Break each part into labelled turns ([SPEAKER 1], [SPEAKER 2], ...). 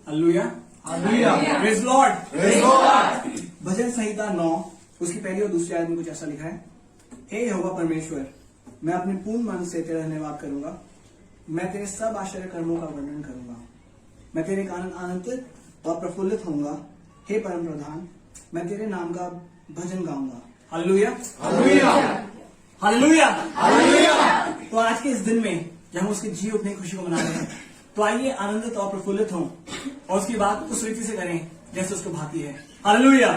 [SPEAKER 1] Hallelujah,
[SPEAKER 2] hallelujah,
[SPEAKER 1] praise Lord,
[SPEAKER 2] praise Lord.
[SPEAKER 1] भजन संहिता 9 उसकी पहली और दूसरी आयत में कुछ ऐसा लिखा है। हे यहोवा परमेश्वर, मैं अपने पूर्ण मन से तेरा धन्यवाद करूंगा। मैं तेरे सब आश्चर्य कर्मों का वर्णन करूंगा। मैं तेरे कारण आनंदित और प्रफुल्लित होऊंगा। हे परम प्रधान, मैं तेरे नाम का भजन गाऊंगा। Hallelujah,
[SPEAKER 2] hallelujah,
[SPEAKER 1] hallelujah,
[SPEAKER 2] hallelujah.
[SPEAKER 1] तो आज के इस दिन में जब हम उसके जी उठने की खुशी को मना रहे हैं, तो आइए आनंदित और प्रफुल्लित हों और उसकी बात उस रीति से करें जैसे उसको भाती है। हालेलुया,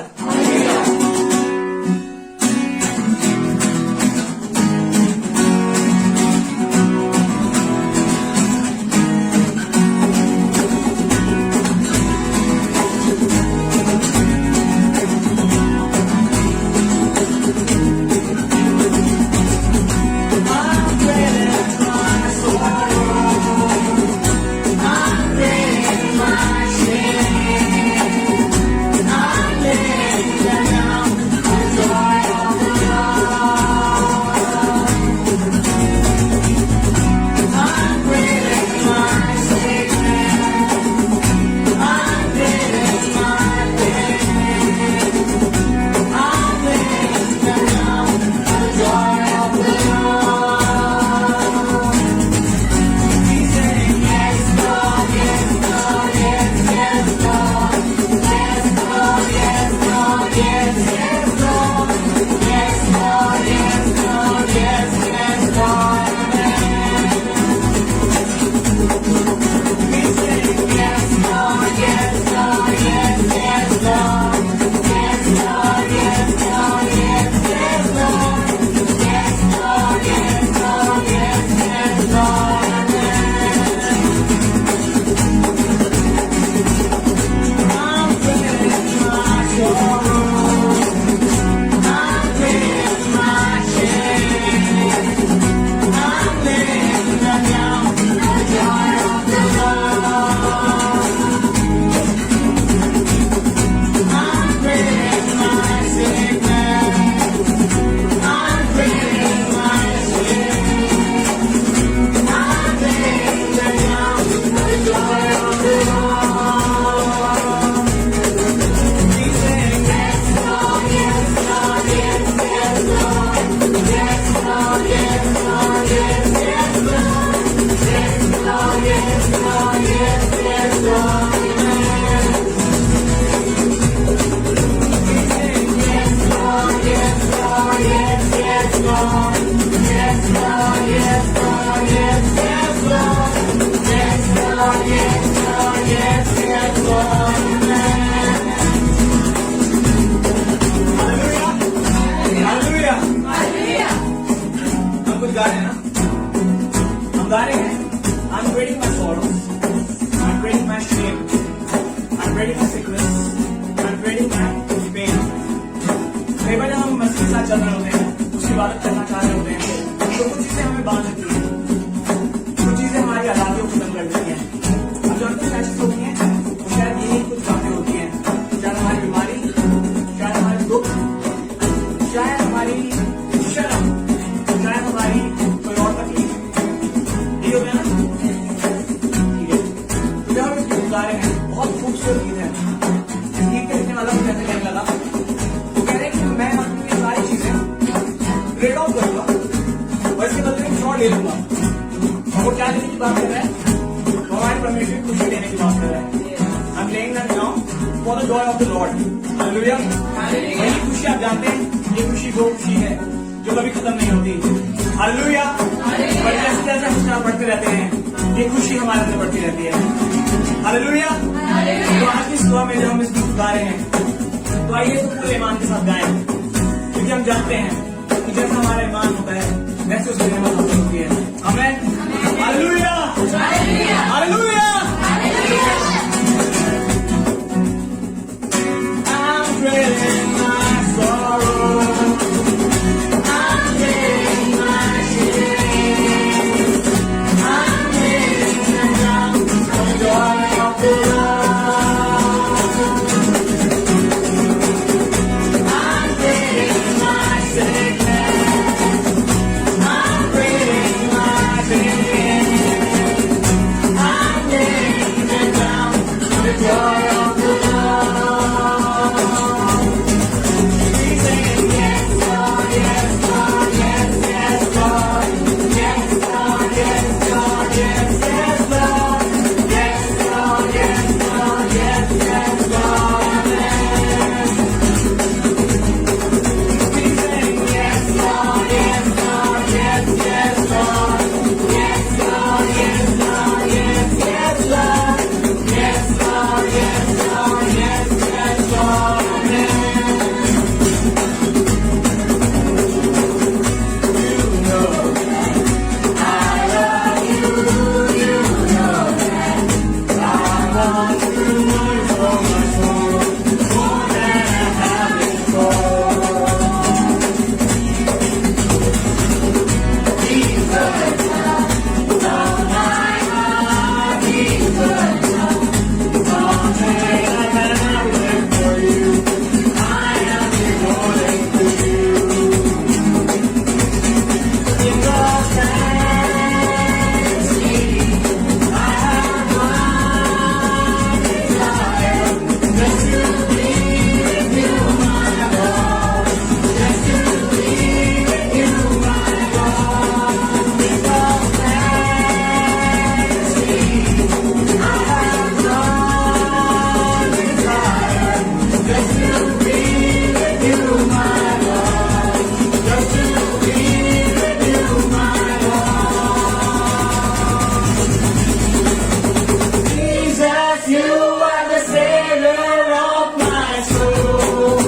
[SPEAKER 1] गा रहे हैं I'm trading my sorrows, I'm trading my shame, I'm trading my sickness, I'm trading my pain। कई बार जब हम मसीह के साथ चल रहे होते हैं, उसकी इबादत करना चाह रहे होते हैं, तो कुछ चीजें हमें बांध देती हैं, कुछ चीजें हमारी आजादी को खत्म कर देती हैं। अब जो अंतिम चीजें होती हैं, वो शायद यही कुछ बातें होती हैं, शायद हमारी बीमारी, शायद हमारे दुख, शायद हमारी शर्म, शायद हमारी कोई और तकलीफ। ठीक हो गया ना? ठीक है। तो जब हम इसको गा रहे हैं, बहुत खूबसूरत गीत है। इस गीत के लिखने वाला मुझे ऐसे कहने लगा, वो कह रहे हैं कि मैं अपनी सारी चीजें ट्रेड ऑफ करूंगा और इसके बदले में और ले लूंगा। और वो क्या लेने की बात कर रहा है? वो हमारे परमेश्वर की खुशी देने की बात कर रहा है। I'm laying that down for the joy of the Lord। Hallelujah. यही खुशी आप जानते हैं, ये खुशी वो खुशी है जो कभी खत्म नहीं होती। हालेलुया। पर जैसे जैसे हम उसका बढ़ते रहते हैं, ये खुशी हमारे अंदर बढ़ती रहती है। हालेलुया। तो आज की सुबह में जब हम इस गीत गा रहे हैं, तो आइए तो पूरे ईमान के साथ गाएं, क्योंकि हम जानते हैं कि जैसा हमारा ईमान होता है वैसे उसकी रहमत होती है। आमीन। Hallelujah, hallelujah. I'm trading my sorrow, I'm trading my shame, I'm laying down the joy of the Lord. I'm trading my sickness, I'm trading my pain, I'm you are the savior of my soul.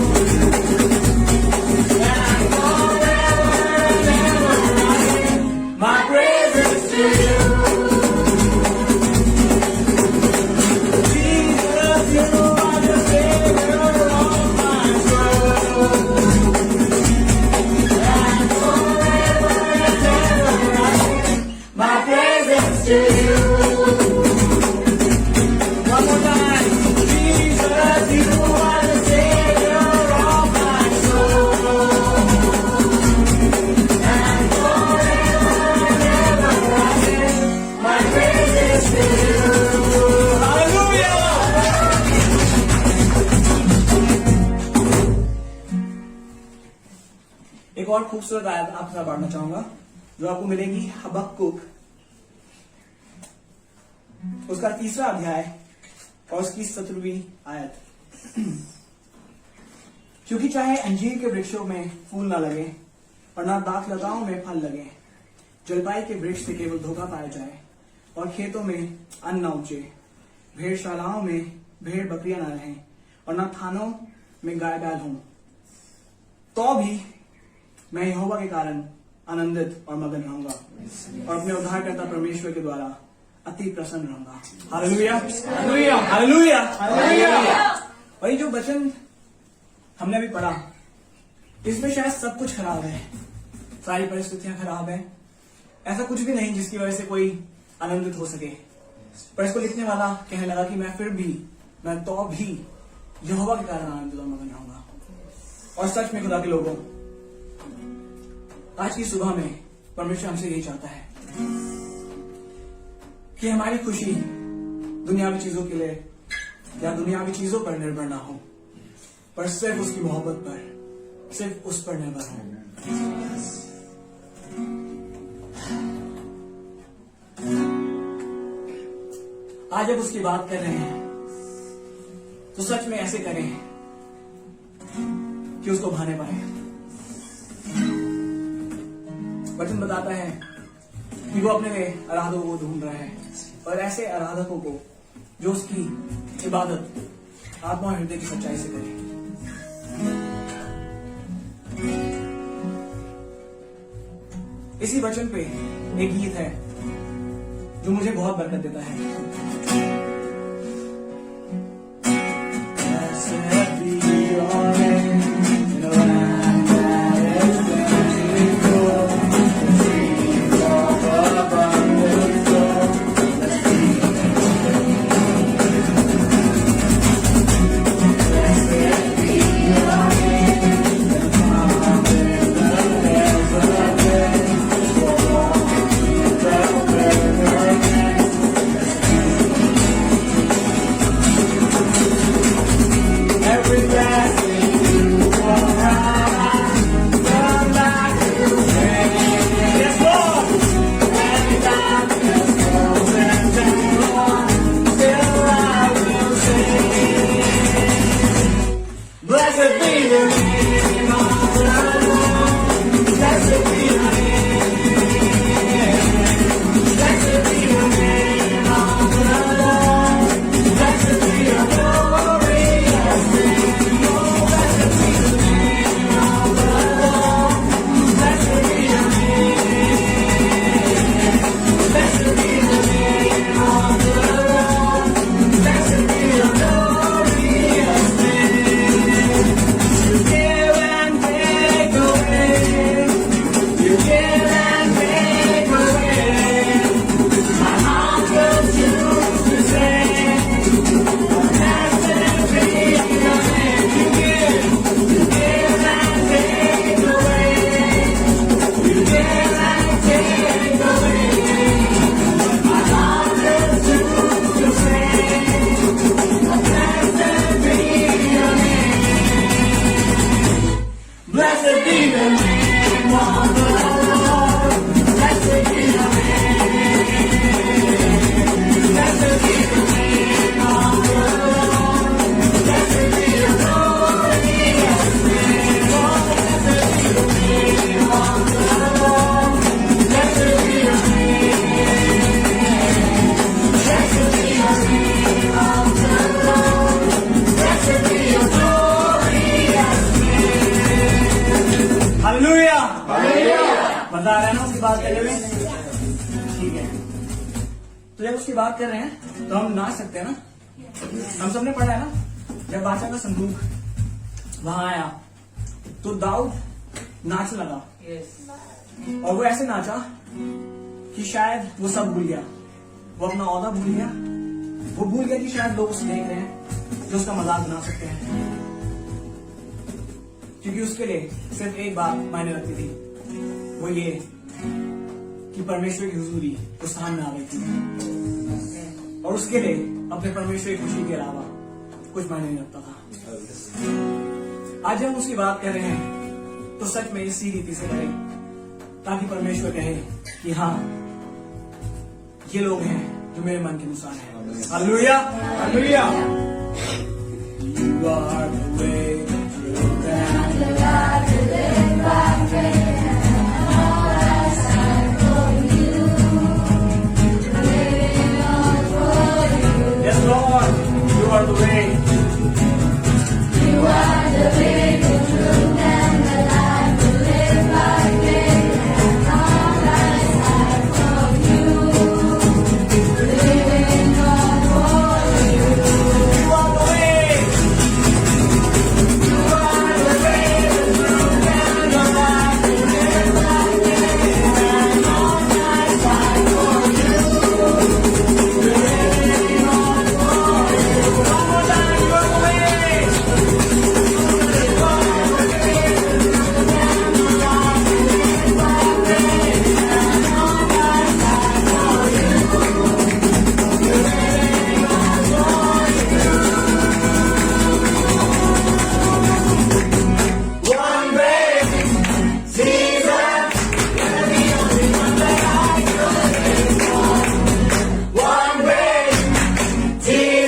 [SPEAKER 1] And forever and ever I sing my praises to you. Jesus, you are the savior of my soul. And forever and ever I sing my praises to you. One more time. Jesus, you are the savior of my soul. And forever and ever I sing my praises to you. Hallelujah! एक और खूबसूरत आयत आपके साथ पढ़ना चाहूंगा जो आपको मिलेगी हबक्कुक उसका 3रा अध्याय और उसकी 17वीं आयत। क्योंकि चाहे अंजीर के वृक्षों में फूल ना लगे और ना दाखलताओं में फल लगे, जलपाई के वृक्ष से केवल धोखा पाया जाए और खेतों में अन्न न उपजे, भेड़शालाओं में भेड़ बकरियां न रहें और न थानों में गाय बैल हों, तो भी मैं यहोवा के कारण आनंदित और मगन रहूंगा और अपने उद्धारकर्ता परमेश्वर के द्वारा अति प्रसन्न रहूंगा। Hallelujah, hallelujah, hallelujah, hallelujah. और ये जो वचन हमने अभी पढ़ा, इसमें शायद सब कुछ खराब है, सारी परिस्थितियां खराब है, ऐसा कुछ भी नहीं जिसकी वजह से कोई आनंदित हो सके। पर इसको लिखने वाला कहने लगा कि मैं तो भी यहोवा के कारण आनंदित और मगन रहूंगा। और सच में खुदा के लोगों, आज की सुबह में परमेश्वर हमसे यही चाहता है कि हमारी खुशी दुनियावी चीजों के लिए या दुनियावी चीजों पर निर्भर ना हो, पर सिर्फ उसकी मोहब्बत पर, सिर्फ उस पर निर्भर हो। आज जब उसकी बात कर रहे हैं तो सच में ऐसे करें कि उसको भाने पाए। वचन बताता है कि वो अपने आराधकों को ढूंढ रहा है और ऐसे आराधकों को जो उसकी इबादत आत्मा और हृदय की सच्चाई से करे। इसी वचन पे एक गीत है जो मुझे बहुत बरकत देता है। उसकी बात कर रहे हैं? ठीक है, तो जब उसकी बात कर रहे हैं तो हम नाच सकते हैं ना। हम सबने पढ़ा है ना, जब बादशाह का संदूक वहां आया तो दाऊद नाच लगा और वो ऐसे नाचा कि शायद वो सब भूल गया, वो अपना औहदा भूल गया, वो भूल गया कि शायद लोग उसे देख रहे हैं जो उसका मजाक बना सकते हैं, क्योंकि उसके लिए सिर्फ एक बात मायने रखती थी, वो ये कि परमेश्वर की हुजूरी उस स्थान में आ गई थी और उसके लिए अपने परमेश्वर की खुशी के अलावा कुछ मायने नहीं रखता था। आज हम उसकी बात कर रहे हैं तो सच में इसी रीति से करें ताकि परमेश्वर कहे कि हाँ, ये लोग हैं जो मेरे मन के अनुसार हैं। Hallelujah, hallelujah. You are the way, the truth, and the life. Yes, Lord, you are the way.
[SPEAKER 3] You are the way, the truth, and the life. To live by faith and all I from you. Living on for you.
[SPEAKER 1] You are the way.
[SPEAKER 3] You are the way, the truth, and the life. To live by faith and all I for you. Living on for you.
[SPEAKER 1] One more time, you are the way. One way, Jesus. One way, Jesus.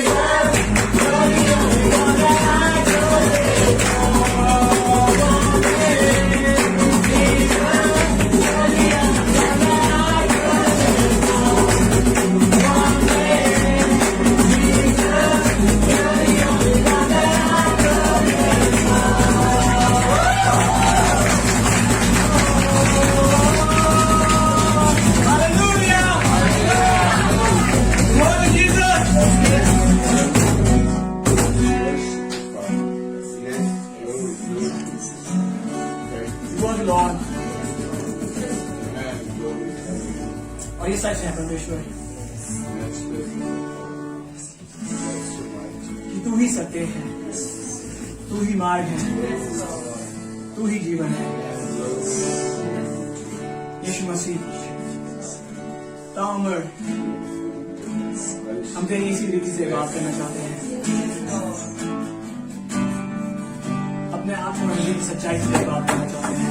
[SPEAKER 1] Hallelujah! Glory to Jesus! You are the Lord. और ये सच है परमेश्वर कि तू ही सत्य है, तू ही मार्ग है, तू ही जीवन है। यीशु मसीह ताउमर हम तेरी इसी रीति से बात करना चाहते हैं, अपने आप को मंदिर की सच्चाई से बात करना चाहते हैं।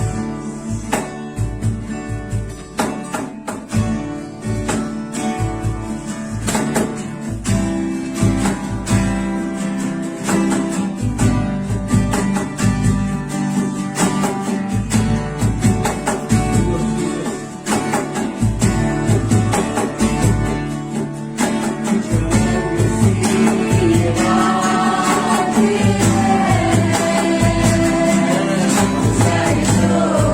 [SPEAKER 3] So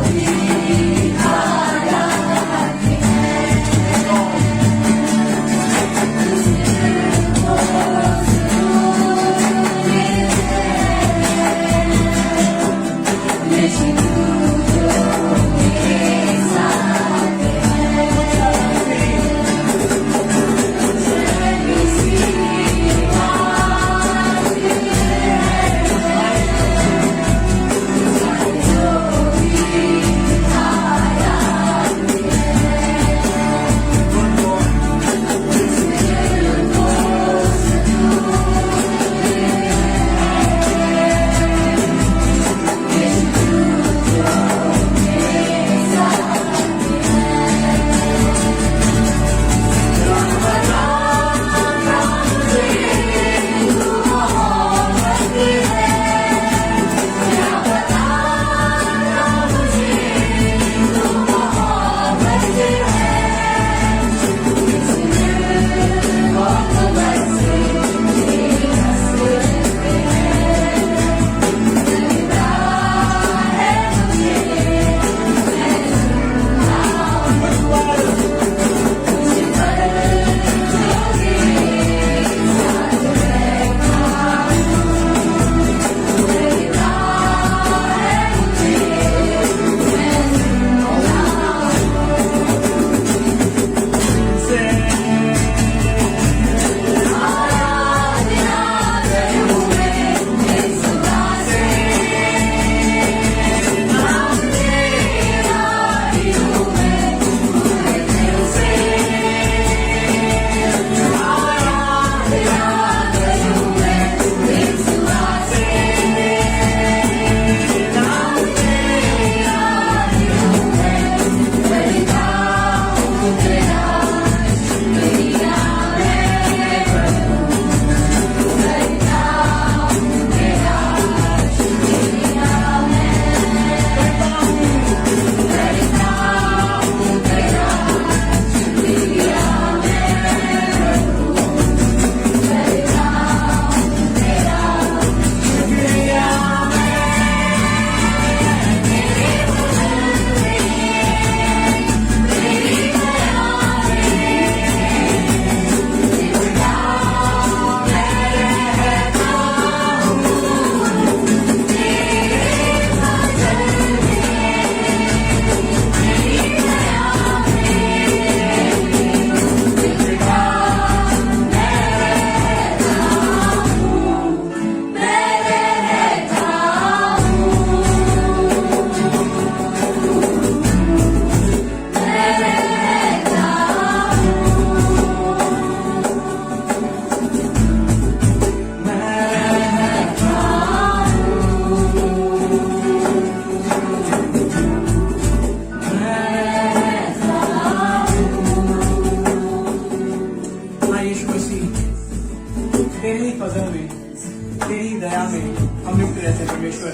[SPEAKER 1] तेरी दया में हम लिप्त रहते हैं परमेश्वर।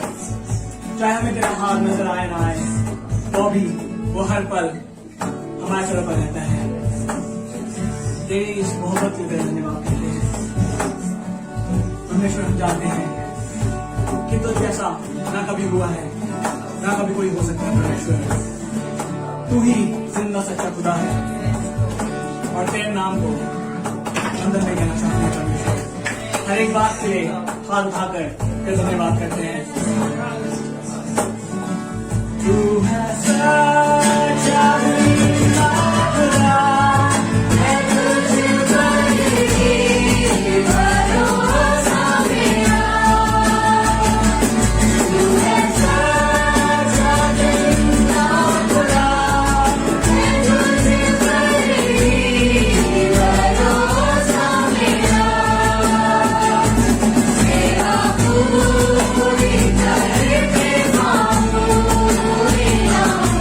[SPEAKER 1] चाहे हमें तेरा हाथ नजर आए ना आए, तो भी वो हर पल हमारे तरफ पर रहता है। तेरी इस मोहब्बत के लिए धन्यवाद करते हैं परमेश्वर। हम जानते हैं कि तो जैसा ना कभी हुआ है, ना कभी कोई हो सकता है परमेश्वर। तू ही जिंदा सच्चा खुदा है और तेरे नाम को अंदर में कहना चाहते हैं परमेश्वर। हर एक बात के लिए हाथ उठाकर तेरे धन्यवाद करते हैं। तू है सच्चा खुदा,
[SPEAKER 3] मैं तुझ पर ही भरोसा मेरा। तू है सच्चा जिंदा खुदा, मैं तुझ पर ही भरोसा मेरा। मेरा पूरी करके मांगू इनाम,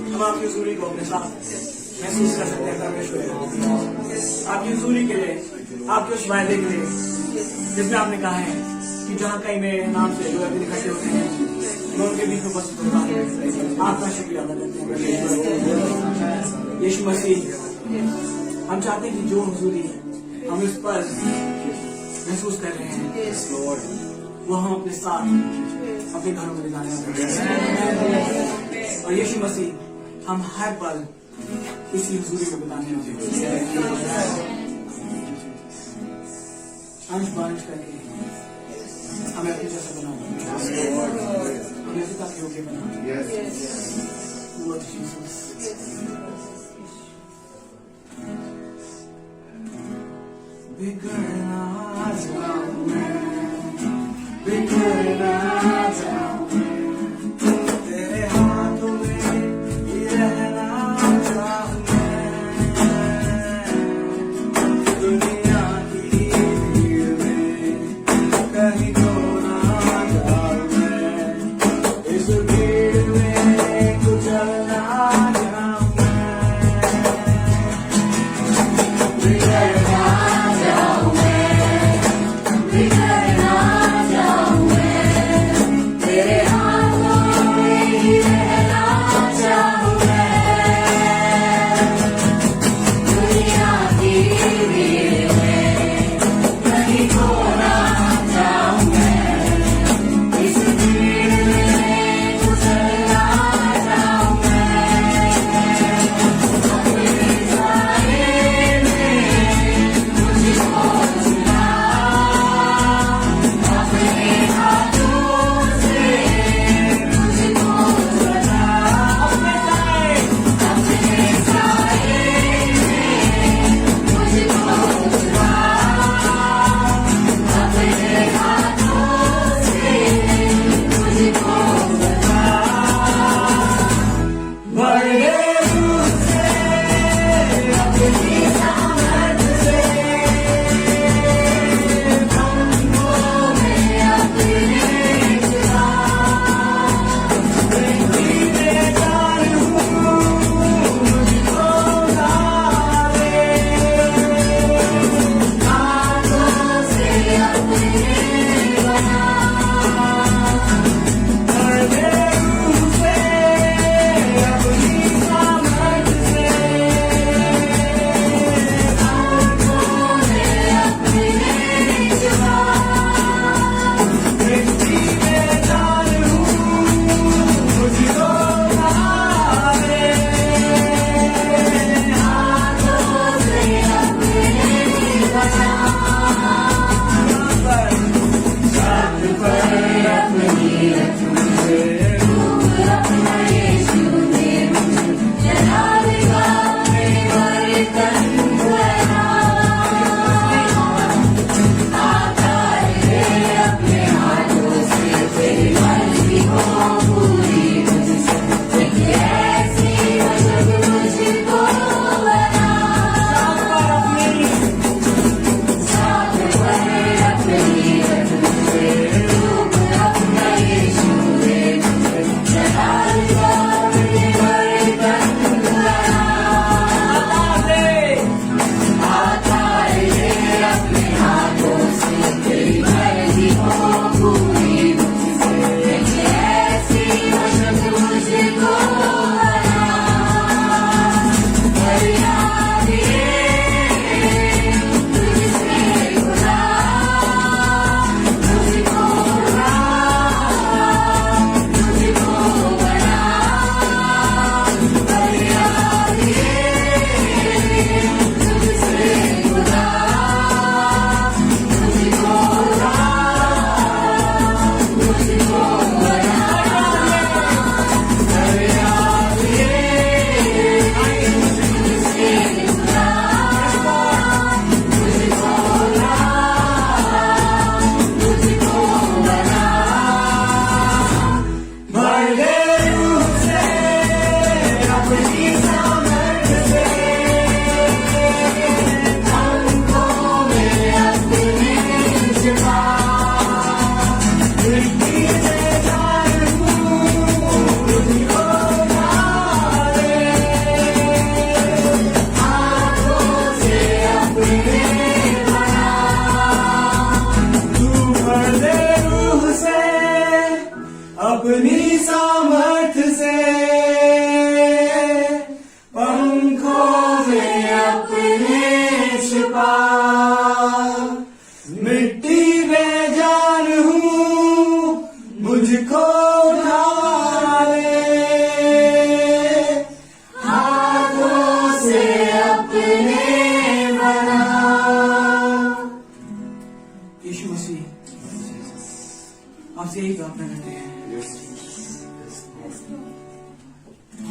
[SPEAKER 1] हम आपकी हजूरी को अपने साथ महसूस कर सकते हैं परमेश्वर। आपकी हजूरी के लिए, आपके उस वायदे के लिए जिसमें आपने कहा है कि जहाँ कहीं मेरे नाम से जो अभी इकट्ठे होते हैं मैं उनके बीच में उपस्थित होता हूँ। आपका शुक्रिया अदा करते हैं यीशु मसीह। हम चाहते हैं कि जो हजूरी हम इस पर महसूस कर रहे हैं वो हम अपने साथ अपने घरों में ले जाने वाले हैं। और यीशु मसीह हम हर पल इसी हजूरी को बिताने वाले हैं। अंश बांश करके हमें अपने जैसा बनाओ, हमें पिता के योग्य बनाओ। Lord Jesus. बिगड़ना चाहूं मैं, बिगड़ना चाहूं मैं, तेरे हाथों में ही रहना चाहूं मैं। दुनिया की भीड़ में कहीं तो ना जाऊं मैं, इस भीड़ में कुचलना चाहूं मैं। बिगड़ना चाहूं मैं,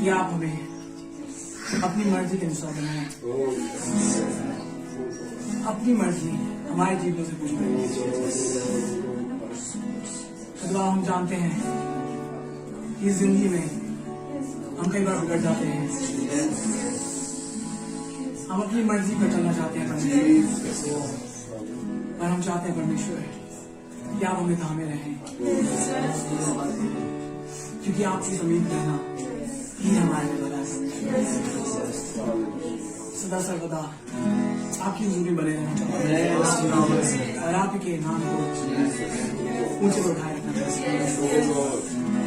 [SPEAKER 1] कि आप हमें अपनी मर्जी के अनुसार बनाए, अपनी मर्जी हमारे जीवनों से कुछ नहीं। खुदा हम जानते हैं कि इस जिंदगी में हम कई बार बिगड़ जाते हैं, हम अपनी मर्जी पर चलना चाहते हैं परमेश्वर, पर हम चाहते हैं परमेश्वर कि आप हमें थामे रहें, क्योंकि आपकी जमीन रहना ही हमारे लिए बना है। सदा सर्वदा आपकी हजूरी बने रहना चाहते हैं और आप के नाम को ऊंचे पर उठाए रखना चाहते हैं।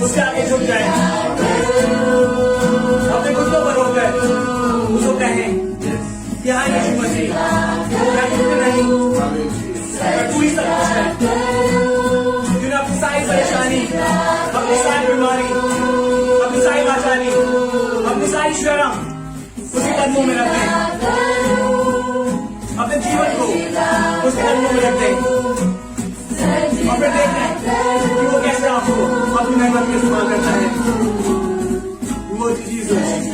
[SPEAKER 1] उसके आगे झुक जाए, अपने घुटनों पर रोक कर उसको कहें कि हाँ यीशु मसीह, मैं झुक नहीं, मैं तू ही सब कुछ है। तूने अपनी सारी परेशानी, अपनी सारी बीमारी, अपनी सारी लाचारी, अपनी सारी शर्म उसके कदमों में रख दे, अपने जीवन को उसके कदमों में रख दे और फिर देखते हैं कि वो कैसे आपको अपनी मेहनत में इस्तेमाल करता है। वो जीसस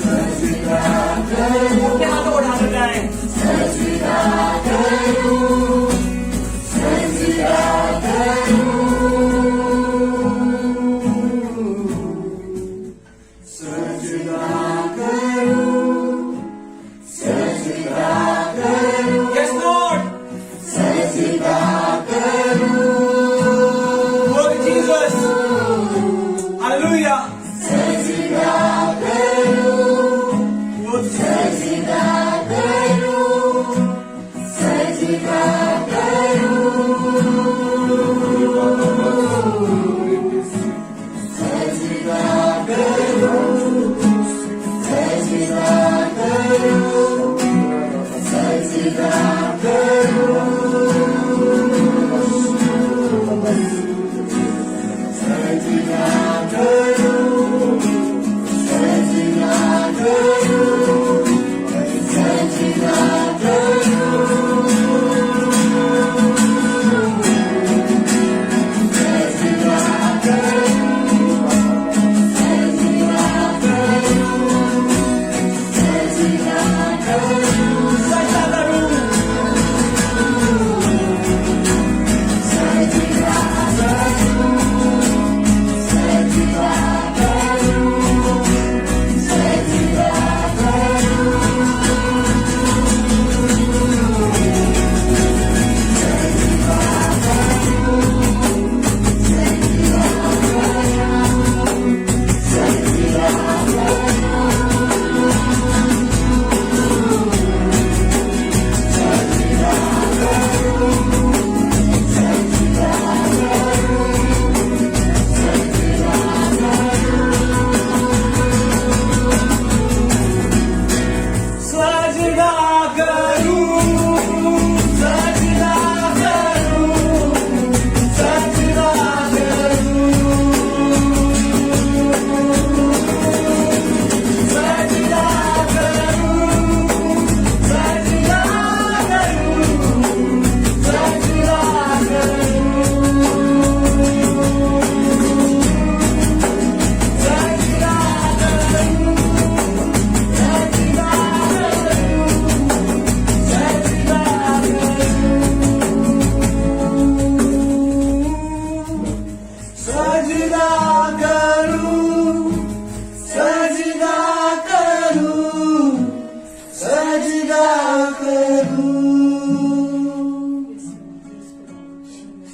[SPEAKER 3] Sajida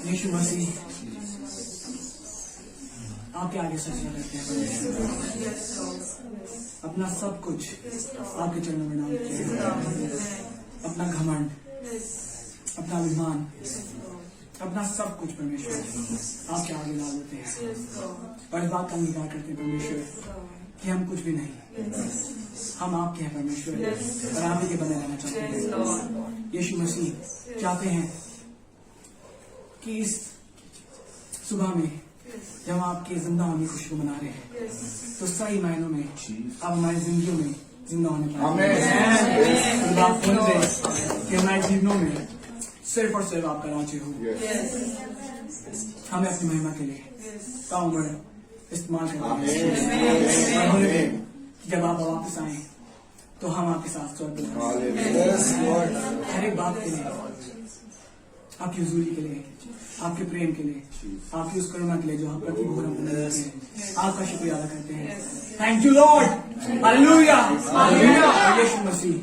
[SPEAKER 1] यीशु मसीह आपके आगे सजदा करते हैं, अपना सब कुछ आपके चरणों में डालते हैं, अपना घमंड, अपना अभिमान, अपना सब कुछ परमेश्वर आपके आगे डाल देते हैं और इस बात का अंगीकार करते हैं परमेश्वर कि हम कुछ भी नहीं, हम आपके हैं परमेश्वर और आप ही के बने रहना चाहते हैं। यीशु मसीह चाहते हैं कि इस सुबह में जब आपके जिंदा होने की खुशी को मना रहे हैं तो सही मायनों में आप हमारी जिंदगियों में जिंदा होने पाए। बात सुन रहे कि हमारे जीवनों में सिर्फ और सिर्फ आपका राज्य हो, हमें अपनी महिमा के लिए का उम्र इस्तेमाल करेंगे। जब आप वापस आए तो हम आपके साथ स्वर्ग में हर एक बात के लिए, आपकी हुजूरी के लिए, आपके प्रेम के लिए, आपकी उस करुणा के लिए जो हम प्रतिभूर आपका शुक्रिया अदा करते हैं। Thank you Lord, hallelujah. यीशु मसीह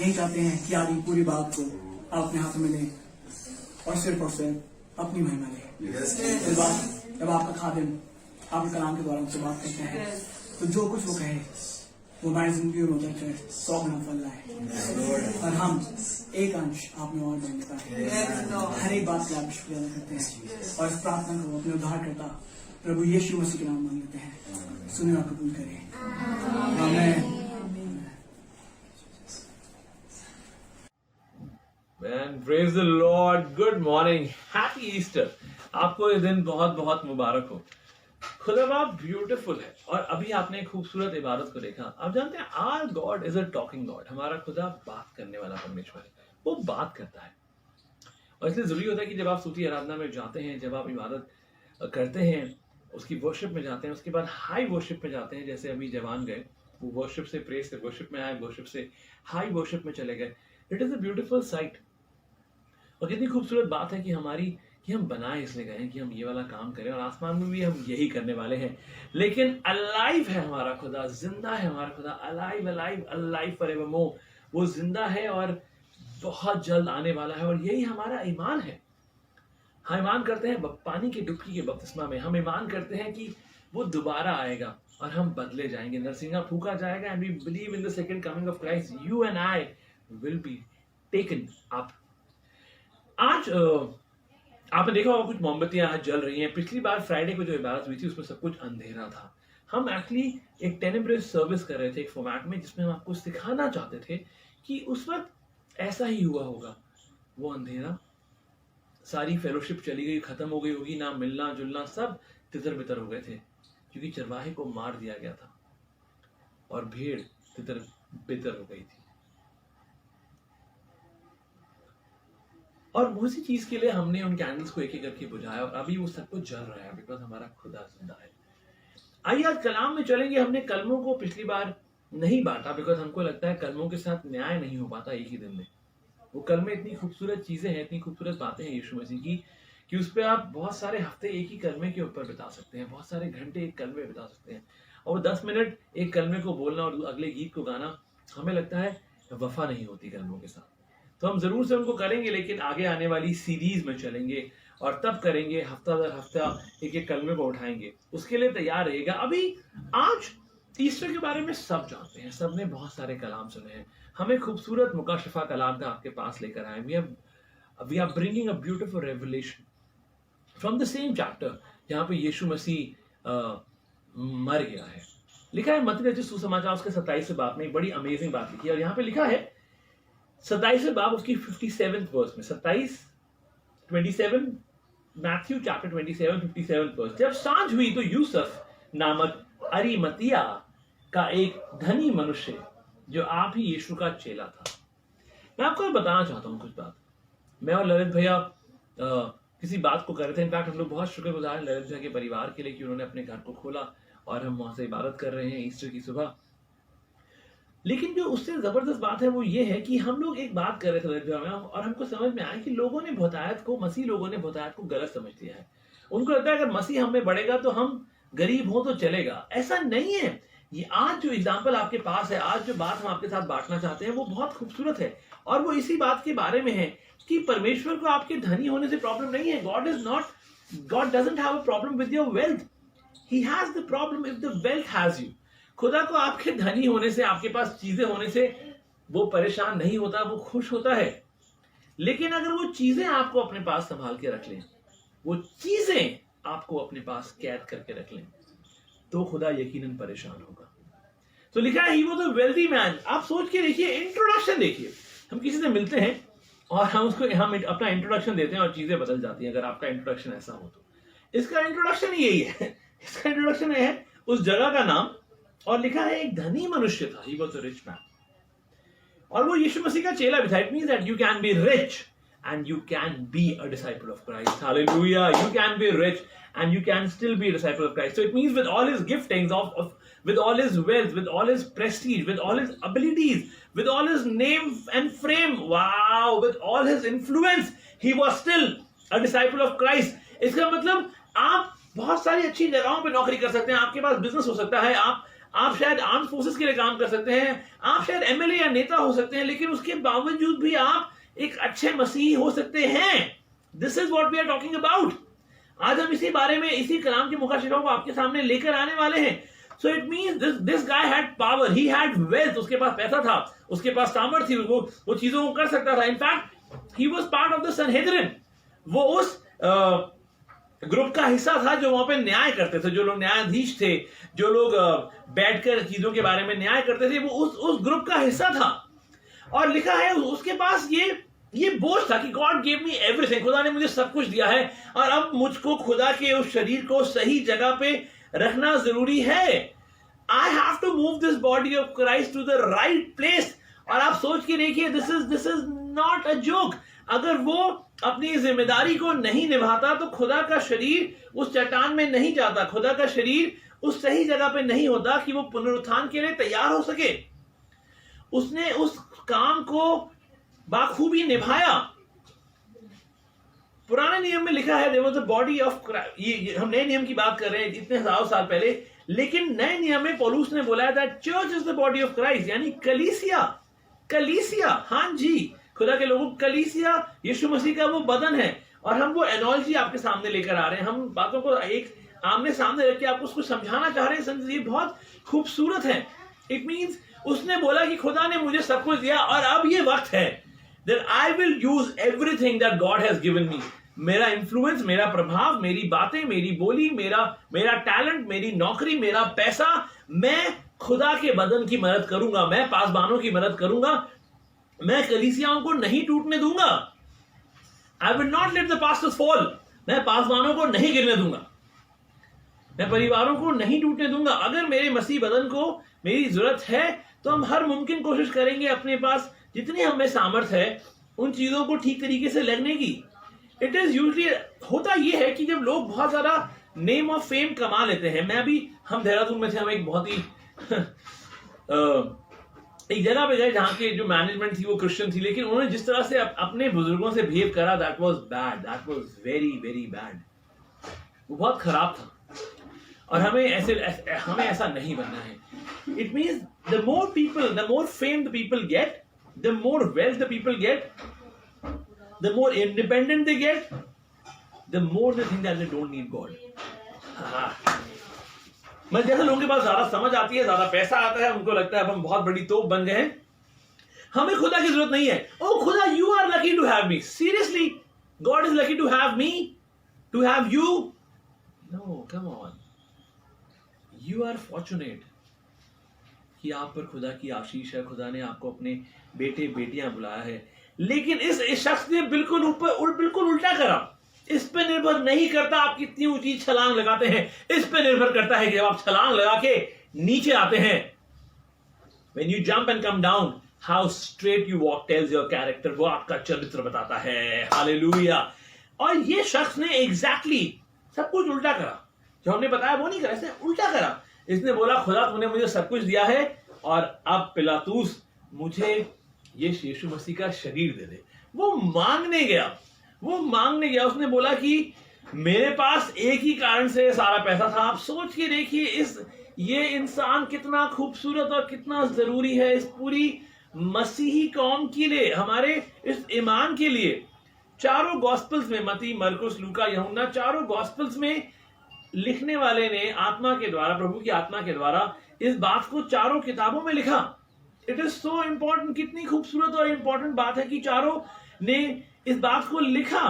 [SPEAKER 1] यही चाहते हैं कि आप पूरी बात को आप अपने हाथ में लें और सिर्फ अपनी महिमा लें। इस बात जब आपका खादिम आपके कलाम के द्वारा उनसे बात करते हैं तो जो कुछ वो कहे वो हमारी जिंदगी में उतर कर 100 गुना फल लाए और हम एक अंश आप में और बनता है। हर एक बात के आप शुक्रिया अदा करते हैं और इस प्रार्थना को अपने उद्धारकर्ता प्रभु यीशु मसीह के नाम मांग लेते हैं। सुनिए और कबूल करें। आमीन।
[SPEAKER 4] Man, praise the Lord. Good morning. Happy Easter. आपको ये दिन बहुत बहुत मुबारक हो। खुदा बाप ब्यूटीफुल है और अभी आपने एक खूबसूरत इबादत को देखा। आप जानते हैं our God is a talking God. हमारा खुदा बात करने वाला परमेश्वर है, वो बात करता है और इसलिए जरूरी होता है कि जब आप स्तुति आराधना में जाते हैं, जब आप इबादत करते हैं, उसकी वर्शिप में जाते हैं, उसके बाद हाई वर्शिप में जाते हैं, जैसे अभी जवान गए, वो वर्शिप से प्रेस से वर्शिप में आए, वर्शिप से हाई वर्शिप में चले गए। It is a beautiful sight और कितनी खूबसूरत बात है कि हम बनाए इसलिए गए हैं कि हम ये वाला काम करें और आसमान में भी हम यही करने वाले हैं। लेकिन अलाइव है हमारा खुदा, जिंदा है हमारा खुदा, अलाइव अलाइव अलाइव फॉरएवरमोर। वो जिंदा है और बहुत जल्द आने वाला है और यही हमारा ईमान है। हम ईमान करते हैं पानी की डुबकी के बपतिस्मा में, हम ईमान करते हैं कि वो दोबारा आएगा और हम बदले जाएंगे, नरसिंगा फूका जाएगा and we believe in the second coming of Christ. You and I will be taken up. आज आपने देखा होगा कुछ मोमबत्तियां आज जल रही हैं। पिछली बार फ्राइडे को जो इबादत हुई थी उसमें सब कुछ अंधेरा था। हम एक्चुअली एक टेनेब्रस सर्विस कर रहे थे एक फॉर्मेट में जिसमें हम आपको सिखाना चाहते थे कि उस वक्त ऐसा ही हुआ होगा। वो अंधेरा, सारी फेलोशिप चली गई, खत्म हो गई होगी, ना मिलना जुलना, सब तितर बितर हो गए थे क्योंकि चरवाहे को मार दिया गया था और भेड़ तितर बितर हो गई थी। और उसी चीज के लिए हमने उन कैंडल्स को एक एक करके बुझाया और अभी वो सब कुछ जल रहा है बिकॉज हमारा खुदा जिंदा है। आइए आज कलाम में चलेंगे। हमने कलमों को पिछली बार नहीं बांटा बिकॉज हमको लगता है कलमों के साथ न्याय नहीं हो पाता एक ही दिन में। वो कलमे इतनी खूबसूरत चीजें हैं, इतनी खूबसूरत बातें हैं यीशु मसीह की कि उस पर आप बहुत सारे हफ्ते एक ही कलमे के ऊपर बिता सकते हैं, बहुत सारे घंटे एक कलमे बिता सकते हैं और 10 मिनट एक कलमे को बोलना और अगले गीत को गाना, हमें लगता है वफा नहीं होती कलमों के साथ। तो हम जरूर से उनको करेंगे लेकिन आगे आने वाली सीरीज में चलेंगे और तब करेंगे, हफ्ता दर हफ्ता एक एक कलमे को उठाएंगे। उसके लिए तैयार रहिएगा। अभी आज ईस्टर के बारे में सब जानते हैं, सबने बहुत सारे कलाम सुने हैं। हमें खूबसूरत मुकाशफा कलाम का आपके पास लेकर आए। We are bringing a beautiful revelation from the same chapter जहां पे यीशु मसीह मर गया है। लिखा है मत्ती रचित सुसमाचार उसके 27वें बाब में एक बड़ी अमेजिंग बात लिखी है और यहाँ पे लिखा है 27वें बाब उसकी 57th वर्स में, 27 मैथ्यू चैप्टर 27 57th वर्स। जब सांझ हुई तो यूसुफ नामक अरिमतिया का एक धनी मनुष्य जो आप ही यीशु का चेला था। मैं आपको बताना चाहता हूं कुछ बात। मैं और ललित भैया किसी बात को कर रहे थे। इनफैक्ट हम लोग बहुत शुक्रगुजार हैं ललित भैया के परिवार के लिए कि उन्होंने अपने घर को खोला और हम वहां से इबादत कर रहे हैं ईस्टर की सुबह। लेकिन जो उससे जबरदस्त बात है वो ये है कि हम लोग एक बात कर रहे थे ललित भैया में और हमको समझ में आया कि लोगों ने बहुतायत को, मसीह लोगों ने बहुतायत को गलत समझ लिया है। उनको लगता है अगर मसीह हमें बढ़ेगा तो हम गरीब हो तो चलेगा। ऐसा नहीं है। ये आज जो एग्जाम्पल आपके पास है, आज जो बात हम आपके साथ बांटना चाहते हैं वो बहुत खूबसूरत है और वो इसी बात के बारे में है कि परमेश्वर को आपके धनी होने से प्रॉब्लम नहीं है. God doesn't have a problem with your wealth. He has the problem if the wealth has you. खुदा को आपके धनी होने से, आपके पास चीजें होने से वो परेशान नहीं होता, वो खुश होता है. लेकिन अगर वो चीजें आपको अपने पास संभाल के रख लें, वो चीजें आपको अपने पास कैद करके रख लें, तो खुदा यकीनन परेशान होगा. तो लिखा है he was a wealthy man. आप सोच के देखिए, इंट्रोडक्शन देखिए. हम किसी से मिलते हैं और हम अपना इंट्रोडक्शन देते हैं और चीजें बदल जाती हैं. अगर आपका इंट्रोडक्शन ऐसा हो तो इसका इंट्रोडक्शन यही है. इसका इंट्रोडक्शन है उस जगह का नाम, और लिखा है एक धनी मनुष्य था. He was a rich man. और वो यीशु मसीह का चेला भी था. It means that you can be rich and you can be a disciple of Christ. Hallelujah. You can be rich and you can still be a disciple of Christ. So it means with all his giftings, with all his wealth, with all his prestige, with all his abilities, with all his name and frame, wow, with all his influence, he was still a disciple of Christ. इसका मतलब आप बहुत सारी अच्छी जगहों पे नौकरी कर सकते हैं, आपके पास बिजनेस हो सकता है, आप शायद आर्म्ड फोर्सेस के लिए काम कर सकते हैं, आप शायद एमएलए या नेता हो सकते हैं, लेकिन उसके बावजूद भी आप एक अच्छे मसीही हो सकते हैं. This is what we are talking about. आज हम इसी बारे में, इसी कलाम की मुखाशिफा को आपके सामने लेकर आने वाले हैं. So it means this guy had power, he had wealth, उसके पास पैसा था, उसके पास सामर्थ्य थी, वो चीजों को कर सकता था. In fact, he was part of the Sanhedrin. वो उस ग्रुप का हिस्सा था जो वहां पे न्याय करते थे, जो लोग न्यायाधीश थे, जो लोग बैठकर चीजों के बारे में न्याय करते थे, वो उस ग्रुप का हिस्सा था. और लिखा है उसके पास ये बोझ था कि गॉड गेव मी एवरीथिंग. खुदा ने मुझे सब कुछ दिया है और अब मुझको खुदा के उस शरीर को सही जगह पे रखना जरूरी है. I have to move this body of Christ to the right place. और आप सोच के देखिए, this is not a joke. अगर वो अपनी जिम्मेदारी को नहीं निभाता तो खुदा का शरीर उस चट्टान में नहीं जाता, खुदा का शरीर उस सही जगह पे नहीं होता कि वो पुनरुत्थान के लिए तैयार हो सके. उसने उस काम को बाखूबी निभाया. पुराने नियम में लिखा है there was a body of Christ. ये हम नए नियम की बात कर रहे हैं इतने हजारों साल पहले, लेकिन नए नियम में पौलुस ने बोला है that church is the body of Christ, यानी कलीसिया. हाँ जी, खुदा के लोगों, कलीसिया यीशु मसीह का वो बदन है. और हम वो एनोलॉजी आपके सामने लेकर आ रहे हैं. हम बातों को एक आमने सामने रख के आपको उसको समझाना चाह रहे हैं. ये बहुत खूबसूरत है. इट मीन्स उसने बोला कि खुदा ने मुझे सब कुछ दिया और अब ये वक्त है that I will use everything that God has given me. मेरा इन्फ्लुएंस, मेरा प्रभाव, मेरी बातें, मेरी बोली, मेरा टैलेंट, मेरी नौकरी, मेरा पैसा, मैं खुदा के बदन की मदद करूंगा, मैं पासबानों की मदद करूंगा, मैं कलीसियाओं को नहीं टूटने दूंगा. I will not let the pastors fall. मैं पासबानों को नहीं गिरने दूंगा, मैं परिवारों को नहीं टूटने दूंगा. अगर मेरे मसीह बदन को मेरी जरूरत है तो हम हर मुमकिन कोशिश करेंगे अपने पास जितनी हमें सामर्थ्य है उन चीजों को ठीक तरीके से लगने की. इट इज यूजली होता यह है कि जब लोग बहुत ज्यादा नेम ऑफ फेम कमा लेते हैं. हम देहरादून में थे, हम एक बहुत ही एक जगह पे गए जहां के जो मैनेजमेंट थी वो क्रिश्चियन थी, लेकिन उन्होंने जिस तरह से अपने बुजुर्गों से बिहेव करा, that was bad, that was very very bad. वो बहुत खराब था और हमें ऐसा नहीं बनना है. It means the more fame the people get, the more wealth the people get, the more independent they get, the more they think that they don't need God. मतलब जैसे लोगों के पास ज्यादा समझ आती है, ज्यादा पैसा आता है, उनको लगता है अब हम बहुत बड़ी तोप बन गए हैं, हमें खुदा की जरूरत नहीं है. ओ खुदा, you are lucky to have me. Seriously, God is lucky to have me, to have you. No, come on. You are fortunate कि आप पर खुदा की आशीष है. खुदा ने आपको अपने बेटे बेटियां बुलाया है. लेकिन इस शख्स ने बिल्कुल उल्टा करा. इस पे निर्भर नहीं करता आप कितनी ऊंची छलांग लगाते हैं, इस पे निर्भर करता है कि जब आप छलांग लगा के नीचे आते हैं, when you jump and come down, how straight you walk tells your character. वो आपका चरित्र बताता है. हालेलुया. और ये शख्स ने एग्जैक्टली सब कुछ उल्टा करा. जो हमने बताया वो नहीं करा, इसने उल्टा करा. इसने बोला खुदा तूने मुझे सब कुछ दिया है और अब पिलातूस मुझे ये यीशु मसीह का शरीर दे दे. वो मांगने गया. उसने बोला कि मेरे पास एक ही कारण से सारा पैसा था. आप सोच के देखिए ये इंसान कितना खूबसूरत और कितना जरूरी है इस पूरी मसीही कौम के लिए, हमारे इस ईमान के लिए. चारों गॉस्पेल्स में, मती, मरकुस, लूका, यूहन्ना, चारों गॉस्पेल्स में लिखने वाले ने आत्मा के द्वारा, प्रभु की आत्मा के द्वारा इस बात को चारों किताबों में लिखा। इट इज सो इंपॉर्टेंट, कितनी खूबसूरत और इंपॉर्टेंट बात है कि चारों ने इस बात को लिखा।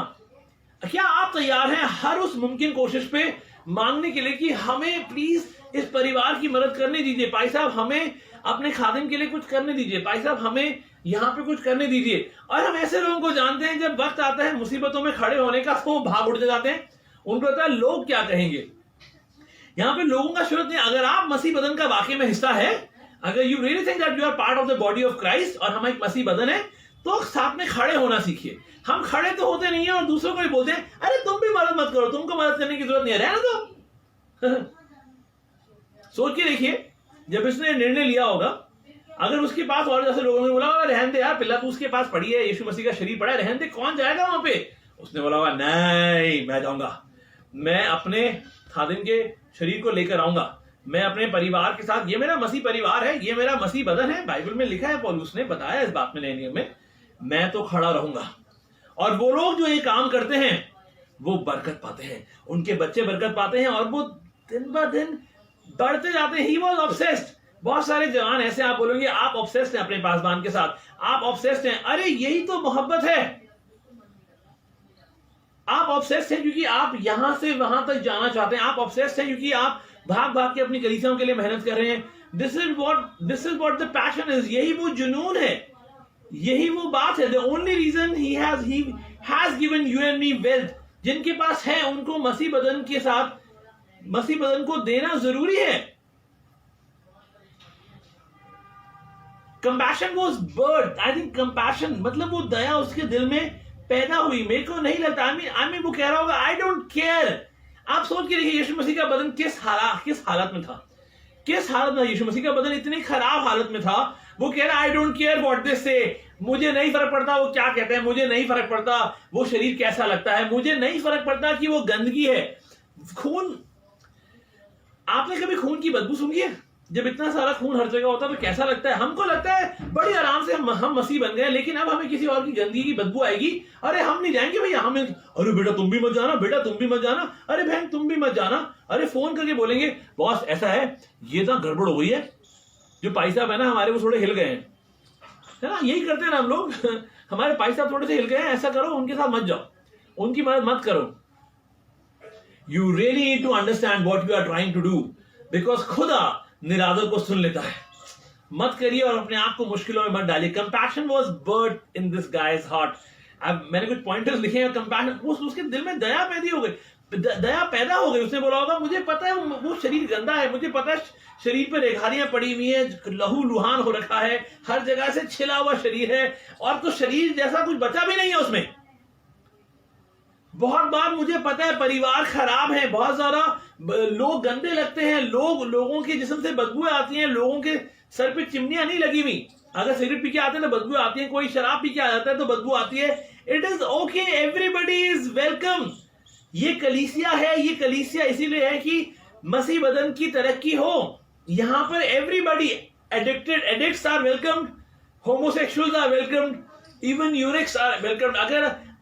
[SPEAKER 4] क्या आप तैयार हैं हर उस मुमकिन कोशिश पे मांगने के लिए कि हमें प्लीज इस परिवार की मदद करने दीजिए, भाई साहब हमें अपने खादिम के लिए कुछ करने दीजिए, भाई साहब हमें यहां पे कुछ करने दीजिए। और हम ऐसे लोगों को जानते हैं जब वक्त आता है मुसीबतों में खड़े होने का तो भाग उठ जाते हैं, उनको पता है लोग क्या कहेंगे। यहां पे लोगों का जरूरत नहीं। अगर आप मसीह बदन का वाकई में हिस्सा है, अगर you really think that you are part of the body of Christ और हम एक मसीह बदन है, तो साथ में खड़े होना सीखिए। हम खड़े तो होते नहीं है और दूसरों को भी बोलते हैं अरे तुम भी मदद मत करो, तुमको मदद करने की जरूरत नहीं है, रहने दो। सोच के देखिए, जब इसने निर्णय लिया होगा, अगर उसके पास और जैसे लोगों ने बोला होगा रहने दे यार, पिल्ला तो उसके पास पड़ी है, यीशु मसीह का शरीर पड़ा है, रहने दे, कौन जाएगा वहां पे? उसने बोला होगा नहीं मैं जाऊंगा, मैं अपने खादिम के शरीर को लेकर आऊंगा, मैं अपने परिवार के साथ, ये मेरा मसीह परिवार है, ये मेरा मसीह बदन है, बाइबल में लिखा है, पौलुस ने बताया इस बात में नए नियम में, मैं तो खड़ा रहूंगा। और वो लोग जो ये काम करते हैं वो बरकत पाते हैं, उनके बच्चे बरकत पाते हैं और वो दिन ब दिन बढ़ते जाते हैं। He was obsessed. बहुत सारे जवान ऐसे आप बोलोगे आप ऑब्सेस्ड हैं अपने पासबान के साथ, आप ऑब्सेस्ड हैं, अरे यही तो मोहब्बत है। आप ऑब्सेस्ड हैं क्योंकि आप यहां से वहां तक जाना चाहते हैं, आप ऑब्सेस्ड हैं क्योंकि आप भाग भाग के अपनी कलीसियाओं के लिए मेहनत कर रहे हैं। This is what the passion is. यही वो जुनून है, यही वो बात है। The only reason he has given you and me wealth, जिनके पास है उनको मसीह बदन के साथ, मसीह बदन को देना जरूरी है। Compassion was birth, I think compassion मतलब वो दया उसके दिल में पैदा हुई। मेरे को नहीं लगता, आई मीन वो कह रहा होगा आई डोंट केयर। आप सोच के देखिए यीशु मसीह का बदन किस हालत में था, किस हालत में यीशु मसीह का बदन इतनी खराब हालत में था। वो कह रहा I don't care what they से, मुझे नहीं फर्क पड़ता वो क्या कहते हैं, मुझे नहीं फर्क पड़ता वो शरीर कैसा लगता है, मुझे नहीं फर्क पड़ता कि वो गंदगी है। खून, आपने कभी खून की बदबू सुनी है? जब इतना सारा खून हर जगह होता है तो कैसा लगता है? हमको लगता है बड़े आराम से हम मसीह बन गए, लेकिन अब हमें किसी और की गंदगी की बदबू आएगी, अरे हम नहीं जाएंगे भैया, हमें अरे बेटा तुम भी मत जाना, बेटा तुम भी मत जाना, अरे बहन तुम भी मत जाना। अरे फोन करके बोलेंगे बॉस ऐसा है, ये तो गड़बड़ हो गई है, जो पैसा है ना हमारे वो थोड़े हिल गए हैं, है ना, यही करते हैं ना हम लोग। हमारे पैसा थोड़े से हिल गए हैं, ऐसा करो, उनके साथ मत जाओ, उनकी मदद मत करो। You really need to understand what you are trying to do, because खुदा निरादर को सुन लेता है। मत करिए और अपने आप को मुश्किलों में मत डालिए। Compassion was birth in this guys heart. अब मैंने कुछ पॉइंटर्स लिखे हैं। कंपैशन, उसके दिल में दया पैदा हो गई, दया पैदा हो गई। उसने बोला होगा मुझे पता है वो शरीर गंदा है, मुझे पता है शरीर पे रेखारियां पड़ी हुई है, लहू लुहान हो रखा है, हर जगह से छिला हुआ शरीर है, और तो शरीर जैसा कुछ बचा भी नहीं है उसमें। बहुत बार मुझे पता है परिवार खराब है, बहुत ज्यादा लोग गंदे लगते हैं, लोगों के जिस्म से बदबू आती हैं, लोगों के सर पे चिमनियां नहीं लगी हुई। अगर सिगरेट पी के आते हैं तो बदबू आती है, कोई शराब पी के आ जाता है तो बदबू आती है। It is okay, everybody is welcome. ये कलीसिया है, ये कलीसिया इसीलिए है कि मसीह बदन की तरक्की हो। यहां पर everybody, addicts are welcomed, homosexuals are welcomed, even यूरिक्स आर वेलकम्ड।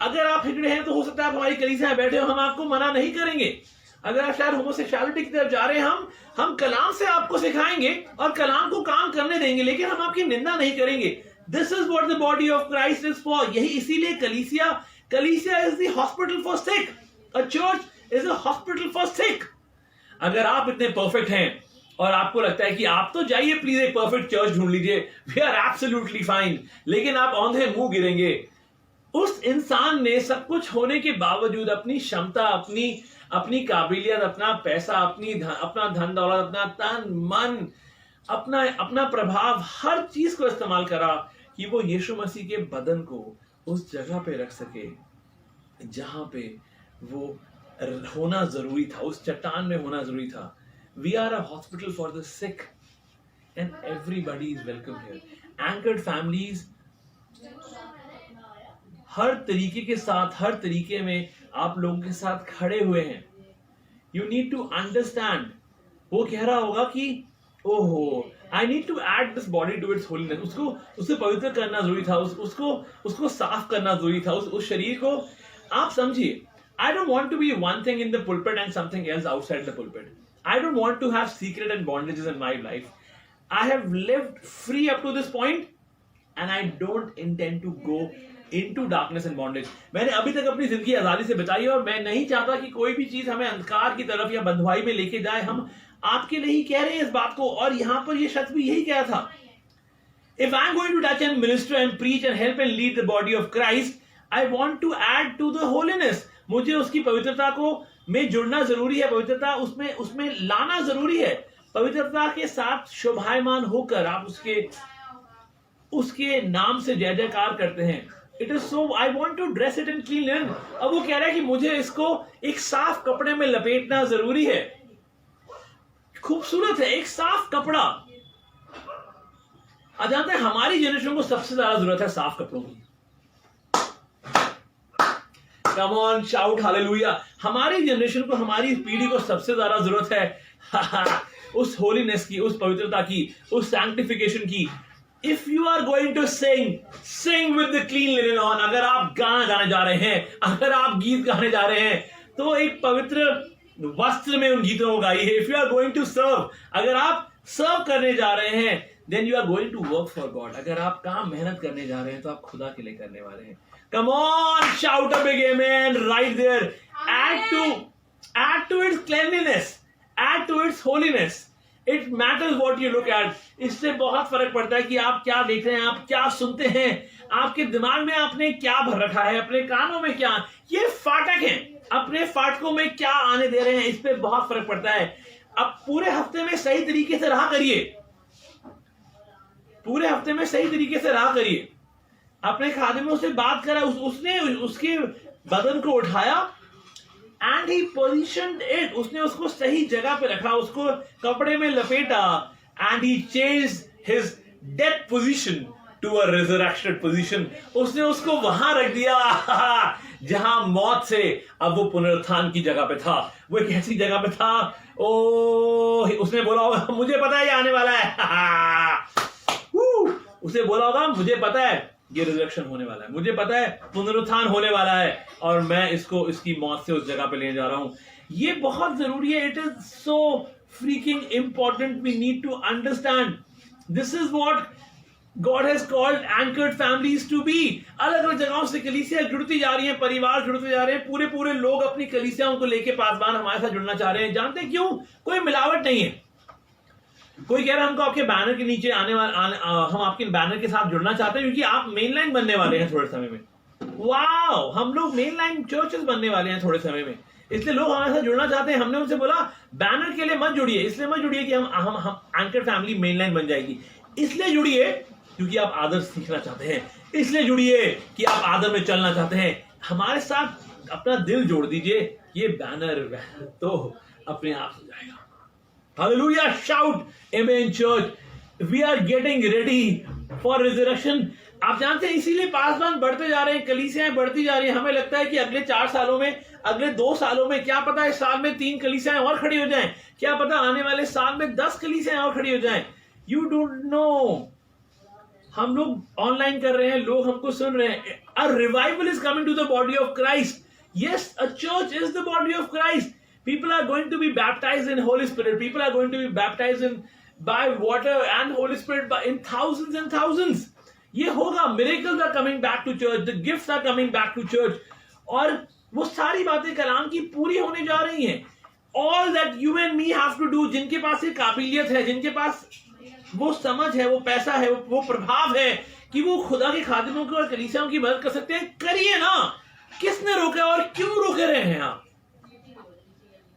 [SPEAKER 4] अगर आप हिजड़े हैं तो हो सकता है आप हमारी कलीसिया में बैठे हो, हम आपको मना नहीं करेंगे। अगर आप शायद होमोसेक्सुअलिटी की तरफ जा रहे हैं, हम कलाम से आपको सिखाएंगे और कलाम को काम करने देंगे, लेकिन हम आपकी निंदा नहीं करेंगे। This is what the body of Christ is for. यही इसीलिए कलीसिया is the hospital for sick. A church is a hospital for sick. अगर आप इतने परफेक्ट हैं और आपको लगता है कि आप तो जाइए प्लीज एक परफेक्ट चर्च ढूंढ लीजिए, वी आर एब्सोल्युटली फाइन, लेकिन आप औंधे मुंह गिरेंगे। उस इंसान ने सब कुछ होने के बावजूद अपनी क्षमता, अपनी काबिलियत, अपना पैसा, अपना धन दौलत, अपना तन मन, अपना प्रभाव, हर चीज को इस्तेमाल करा कि वो यीशु मसीह के बदन को उस जगह पे रख सके जहां पे वो होना जरूरी था, उस चट्टान में होना जरूरी था। We are a hospital for the sick and everybody is welcome here. Anchored families हर तरीके के साथ, हर तरीके में आप लोगों के साथ खड़े हुए हैं। You need to understand. वो कह रहा होगा कि ओहो I need to add this body to its holiness. उसको उसे पवित्र करना जरूरी था, उसको साफ करना जरूरी था, उस शरीर को. आप समझिए, I don't want to be one thing in the pulpit and something else outside the pulpit. I don't want to have secret and bondages in my life. I have lived free up to this point and I don't intend to go into darkness and bondage. मैंने अभी तक अपनी जिंदगी आजादी से बचाई है और मैं नहीं चाहता कि कोई भी चीज हमें अंधकार की तरफ या बंधुआई में लेके जाए. हम आपके लिए ही कह रहे हैं इस बात को, और यहां पर ये शख्स भी यही कहा था. If I'm going to touch and minister and preach and help and lead the body of Christ, I want to add to the holiness. मुझे उसकी पवित्रता को में जुड़ना जरूरी है, पवित्रता उसमें लाना जरूरी है. पवित्रता के साथ शोभायमान होकर आप उसके नाम से जय जयकार करते हैं. It is so, I want to dress it in clean linen. अब वो कह रहा है कि मुझे इसको एक साफ कपड़े में लपेटना जरूरी है. खूबसूरत है, एक साफ कपड़ा. आप जानते हैं हमारी जनरेशन को सबसे ज्यादा जरूरत है साफ कपड़ों की. Come on, shout hallelujah. हमारी जनरेशन को, हमारी पीढ़ी को सबसे ज्यादा जरूरत है उस होलीनेस की, उस पवित्रता की, उस सैंक्टिफिकेशन की. If you are going to sing with the clean linen on. अगर आप गाना गाने जा रहे हैं, अगर आप गीत गाने जा रहे हैं, तो एक पवित्र वस्त्र में उन गीतों को गाइए. If you are going to serve, अगर आप सर्व करने जा रहे हैं, then you are going to work for God. अगर आप काम मेहनत करने जा रहे हैं, तो आप खुदा के लिए करने वाले हैं. Come on, shout a big amen right there. Add to its cleanliness, add to its holiness. It matters what you look at. इससे बहुत फर्क पड़ता है कि आप क्या देख रहे हैं, आप क्या सुनते हैं, आपके दिमाग में आपने क्या भर रखा है, अपने कानों में क्या, ये फाटक हैं, अपने फाटकों में क्या आने दे रहे हैं, इस पे बहुत फर्क पड़ता है. अब पूरे हफ्ते में सही तरीके से रहा करिए, पूरे हफ्ते में सही तरीके से रहा करिए. अपने खादिमों से बात करा, उसने उसके बदन को उठाया and he positioned it. उसने उसको सही जगह पे रखा, उसको कपड़े में लपेटा, and he changed his death position to a resurrected position. उसने उसको वहां रख दिया जहां मौत से अब वो पुनरुत्थान की जगह पे था. वो एक ऐसी जगह पे था, उसने बोला होगा मुझे पता है ये आने वाला है. उसे बोला होगा मुझे पता है ये रिजरेक्शन होने वाला है, मुझे पता है पुनरुत्थान होने वाला है, और मैं इसकी मौत से उस जगह पे ले जा रहा हूं. ये बहुत जरूरी है. It is so freaking important. We need to understand this is what God has called anchored families to be. अलग अलग जगहों से कलीसियां जुड़ती जा रही हैं, परिवार जुड़ते जा रहे हैं, पूरे लोग अपनी कलीसियाओं को लेके पासवान हमारे साथ जुड़ना चाह रहे हैं. जानते हैं क्यों? कोई मिलावट नहीं है. कोई कह रहा है हमको आपके बैनर के नीचे हम आपके बैनर के साथ जुड़ना चाहते हैं क्योंकि आप मेन लाइन बनने वाले हैं थोड़े समय में. वाओ, हम लोग मेन लाइन चर्चेस बनने वाले हैं थोड़े समय में, इसलिए लोग हमारे साथ जुड़ना चाहते हैं. हमने उनसे बोला बैनर के लिए मत जुड़िए, इसलिए मत जुड़िए कि हम एंकर फैमिली मेन लाइन बन जाएगी. इसलिए जुड़िए क्योंकि आप आदर सीखना चाहते हैं, इसलिए जुड़िए कि आप आदर में चलना चाहते हैं. हमारे साथ अपना दिल जोड़ दीजिए, ये बैनर तो अपने आप हो जाएगा. Hallelujah, shout amen church. We are getting ready for resurrection. आप जानते हैं इसीलिए पासवान बढ़ते जा रहे हैं, कलीसियाएं बढ़ती जा रही हैं. हमें लगता है कि अगले 4 सालों में, अगले 2 सालों में, क्या पता इस साल में 3 कलीसियाएं और खड़ी हो जाएं, क्या पता आने वाले साल में 10 कलीसियाएं और खड़ी हो जाएं. You don't know. हम लोग ऑनलाइन कर रहे हैं, लोग हमको सुन रहे हैं. A revival is coming to the body of Christ. Yes, a church is the body of Christ. People are going to be baptized in Holy Spirit. People are going to be baptized by water and Holy Spirit in thousands and thousands. ये होगा. Miracles are coming back to church. The gifts are coming back to church. और वो सारी बातें कलाम की पूरी होने जा रही हैं. All that you and me have to do, जिनके पास ये काबिलियत है, जिनके पास वो समझ है, वो पैसा है, वो प्रभाव है कि वो खुदा के खादिमों की और कलीसियाओं की मदद कर सकते हैं, करिए ना. किसने रोका और क्यों रोके रहे हैं आप?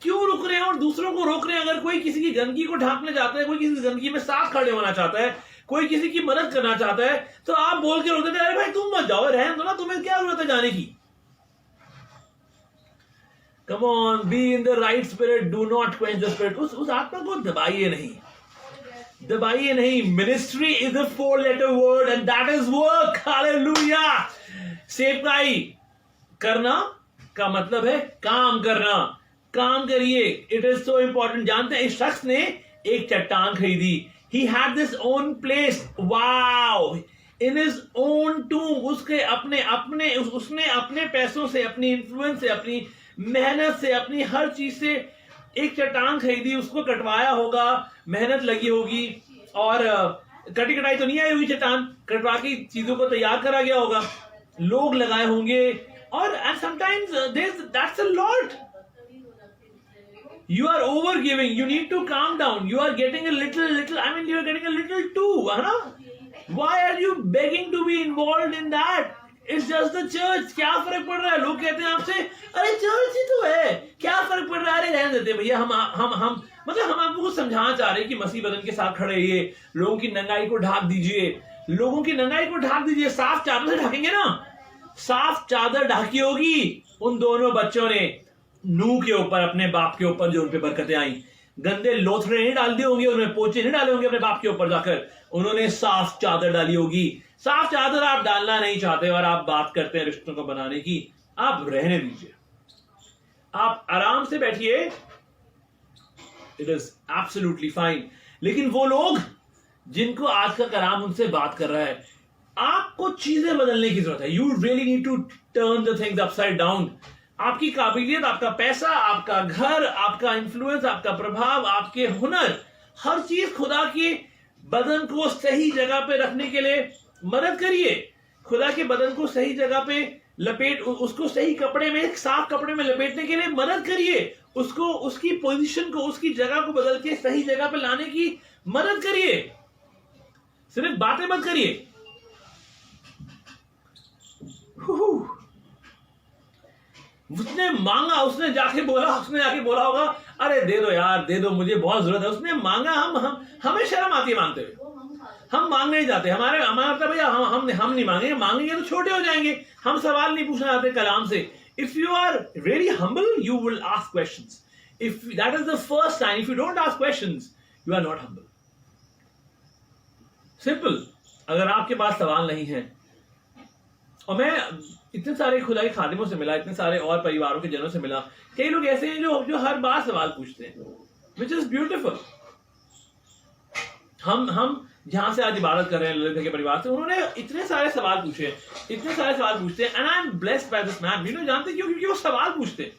[SPEAKER 4] क्यों रुक रहे हैं और दूसरों को रोक रहे हैं? अगर कोई किसी की गंदगी को ढांकने जाता है, कोई किसी गंदगी में साथ खड़े होना चाहता है, कोई किसी की मदद करना चाहता है, तो आप बोल के रोक देते हैं अरे भाई तुम मत जाओ, रहने दो ना, तुम्हें क्या जरूरत है जाने की. Come on, be in the right spirit, do not quench the spirit. उस आत्मा को दबाइए नहीं, दबाइए नहीं. Ministry is a 4-letter word and that is work. Hallelujah. सेवकाई करना का मतलब है काम करना. काम करिए. It is so important. जानते हैं इस शख्स ने एक चट्टान खरीदी. He had this own place. Wow! In his own tomb. उसने अपने पैसों से, अपनी इन्फ्लुएंस से, अपनी मेहनत से, अपनी हर चीज से एक चट्टान खरीदी, उसको कटवाया होगा, मेहनत लगी होगी, और कटाई तो नहीं आई हुई चट्टान, कटवा के चीजों को तैयार करा गया होगा, लोग लगाए होंगे, और sometimes that's a lot. You are over giving. You need to calm down. You are getting a little. I mean, you are getting a little too, है ना? Why are you begging to be involved in that? It's just the church. क्या फर्क पड़ रहा है? लोग कहते हैं आपसे, अरे चर्च ही तो है, क्या फर्क पड़ रहा है? अरे रहने देते भैया, हम मतलब हम आपको कुछ समझाना चाह रहे हैं कि मसीह बदन के साथ खड़े रहिए, लोगों की नंगाई को ढाक दीजिए, लोगों की नंगाई को ढाक दीजिए। साफ चादर से ढकेंगे ना, साफ चादर ढाकी होगी उन दोनों बच्चों ने नूह के ऊपर, अपने बाप के ऊपर, जो उन पे बरकतें आई। गंदे लोथड़े नहीं डाल दिए होंगे, उन्होंने पोचे नहीं डाले होंगे अपने बाप के ऊपर जाकर, उन्होंने साफ चादर डाली होगी। साफ चादर आप डालना नहीं चाहते और आप बात करते हैं रिश्तों को बनाने की, आप रहने दीजिए, आप आराम से बैठिए, इट इज एब्सोल्युटली फाइन। लेकिन वो लोग जिनको आज का कलाम उनसे बात कर रहा है, आपको चीजें बदलने की जरूरत है। You really need to turn the things upside down. आपकी काबिलियत, आपका पैसा, आपका घर, आपका इन्फ्लुएंस, आपका प्रभाव, आपके हुनर, हर चीज खुदा के बदन को सही जगह पे रखने के लिए मदद करिए। खुदा के बदन को सही जगह पे उसको सही कपड़े में, साफ कपड़े में लपेटने के लिए मदद करिए। उसको, उसकी पोजीशन को, उसकी जगह को बदल के सही जगह पे लाने की मदद करिए। सिर्फ बातें मत करिए। उसने मांगा, उसने जाके बोला होगा, अरे दे दो यार, दे दो, मुझे बहुत जरूरत है। उसने मांगा। हमें शर्म आती है मांगते हुए, हम मांगने नहीं जाते। हमारा मतलब भैया हम नहीं मांगेंगे तो छोटे हो जाएंगे। हम सवाल नहीं पूछना चाहते कलाम से। If you are very humble, you will ask questions. If that is the first sign, if you don't ask questions, you are not humble. Simple. अगर आपके पास सवाल नहीं है, और मैं इतने सारे खुदा के खादिमों से मिला, इतने सारे और परिवारों के जनों से मिला, कई लोग ऐसे हैं जो हर बार सवाल पूछते हैं, विच इज ब्यूटिफुल। हम जहां से आज इबादत कर रहे हैं ललित के परिवार से, उन्होंने इतने सारे सवाल पूछे, इतने सारे सवाल पूछते हैं, and I am blessed by this man. You know, जानते क्यों? क्योंकि वो सवाल पूछते हैं।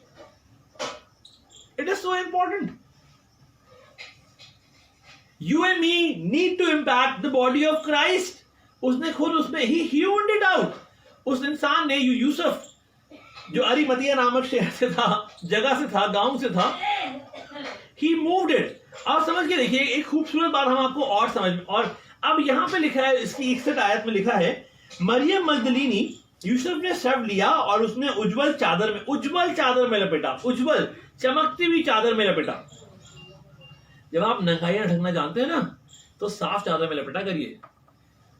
[SPEAKER 4] It is so important. You and me need to impact the body of Christ. उसने खुद, उसमें ही ह्यूमन्ड इट आउट। उस इंसान ने, यूसुफ, जो अरिमतिया नामक शहर से था, जगह से था, गांव से था, ही मूव्ड इट। अब समझ के देखिए, एक खूबसूरत बात हम आपको और समझ में, और अब यहां पे लिखा है, इसकी 61 आयत में लिखा है, मरियम मगदलीनी यूसुफ ने शव लिया और उसने उज्जवल चादर में लपेटा, उज्जवल चमकती हुई चादर में लपेटा। जब आप नंगाइयां ढकना जानते हैं ना, तो साफ चादर में लपेटा करिए।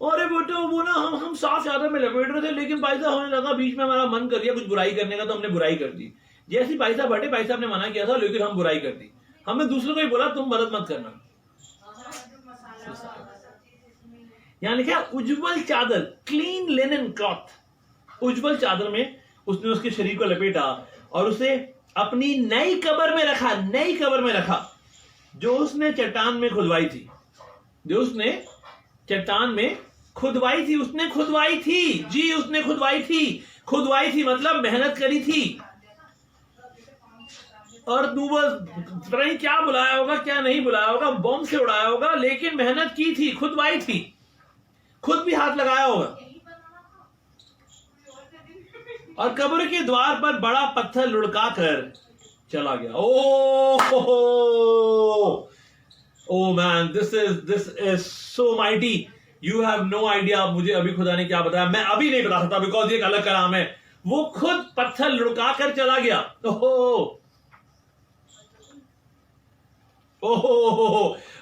[SPEAKER 4] अरे बेटो, वो ना हम साफ चादर में लपेट रहे थे, लेकिन भाई साहब होने लगा, बीच में हमारा मन कर दिया कुछ बुराई करने का, तो हमने बुराई कर दी। जैसे भाई साहब हटे, भाई साहब ने मना किया था, लेकिन हम बुराई कर दी। हमने दूसरों को ही बोला तुम मदद मत करना। यहां लिखा है उज्जवल चादर, क्लीन लिनन क्लॉथ। उज्जवल चादर में उसने उसके शरीर को लपेटा और उसे अपनी नई कब्र में रखा, जो उसने चट्टान में खुदवाई थी, उसने खुदवाई थी, मतलब मेहनत करी थी। और पता नहीं क्या बुलाया होगा, क्या नहीं बुलाया होगा, बॉम्ब से उड़ाया होगा, लेकिन मेहनत की थी, खुदवाई थी, खुद भी हाथ लगाया होगा। और कब्र के द्वार पर बड़ा पत्थर लुढ़का कर चला गया। Oh man, this is so mighty. You have no idea. मुझे अभी खुदा ने क्या बताया, मैं अभी नहीं बता सकता, बिकॉज ये एक अलग कलाम है। वो खुद पत्थर लुढ़का कर चला गया।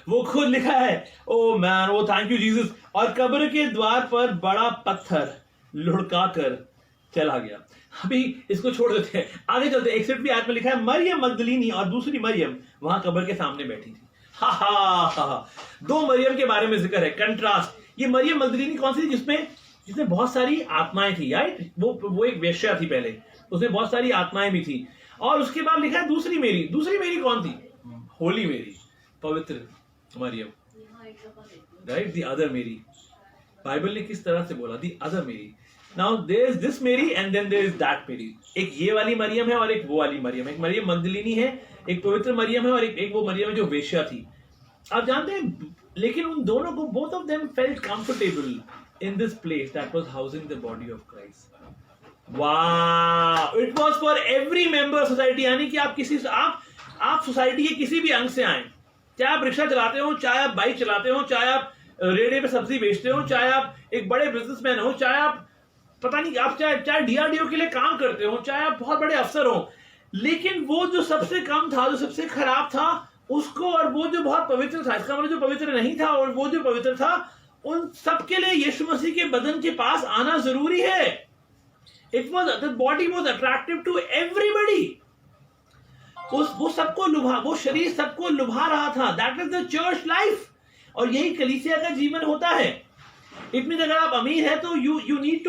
[SPEAKER 4] वो खुद लिखा है। Oh man, oh thank you Jesus. और कब्र के द्वार पर बड़ा पत्थर लुढ़का कर चला गया। अभी इसको छोड़ देते हैं, आगे चलते हैं। 61वीं आयत में लिखा है, मरियम मगदलीनी और दूसरी मरियम वहां कब्र के सामने बैठी थी। दो मरियम के बारे में जिक्र है, कंट्रास्ट। ये मरियम मगदलीनी कौन सी थी? जिसमें बहुत सारी आत्माएं थी, राइट? वो एक वेश्या थी पहले, उसमें बहुत सारी आत्माएं भी थी। और उसके बाद लिखा है दूसरी मेरी कौन थी? होली मेरी, पवित्र मरियम। Right, the other Mary. Bible ने किस तरह से बोला, the other Mary. Now there is this Mary and then there is that Mary. एक ये वाली मरियम है और एक वो वाली मरियम है। एक मरियम मगदलिनी है, एक पवित्र मरियम है, और एक वो मरियम है जो वेश्या थी। आप जानते हैं, लेकिन उन दोनों को, both of them felt comfortable in this place that was housing the body of Christ. वाह, it was for every member society. यानी कि आप किसी आप सोसाइटी के किसी भी अंग से आए, चाहे आप रिक्शा चलाते हो, चाहे आप बाइक चलाते हो, चाहे आप रेडियो पे सब्जी बेचते हो, चाहे आप एक बड़े बिजनेसमैन हो, चाहे आप पता नहीं, आप चाहे डीआरडीओ के लिए काम करते हो, चाहे आप बहुत बड़े अफसर हो, लेकिन वो जो सबसे कम था, जो सबसे खराब था, उसको, और वो जो बहुत पवित्र था, इसका मतलब जो पवित्र नहीं था और वो जो पवित्र था, उन सबके लिए यीशु मसीह के बदन के पास आना जरूरी है। It was, the body was attractive to everybody. वो सबको लुभा, वो शरीर सबको लुभा रहा था। That is the church life. और यही कलीसिया का जीवन होता है। इट मीन अगर आप अमीर है तो you need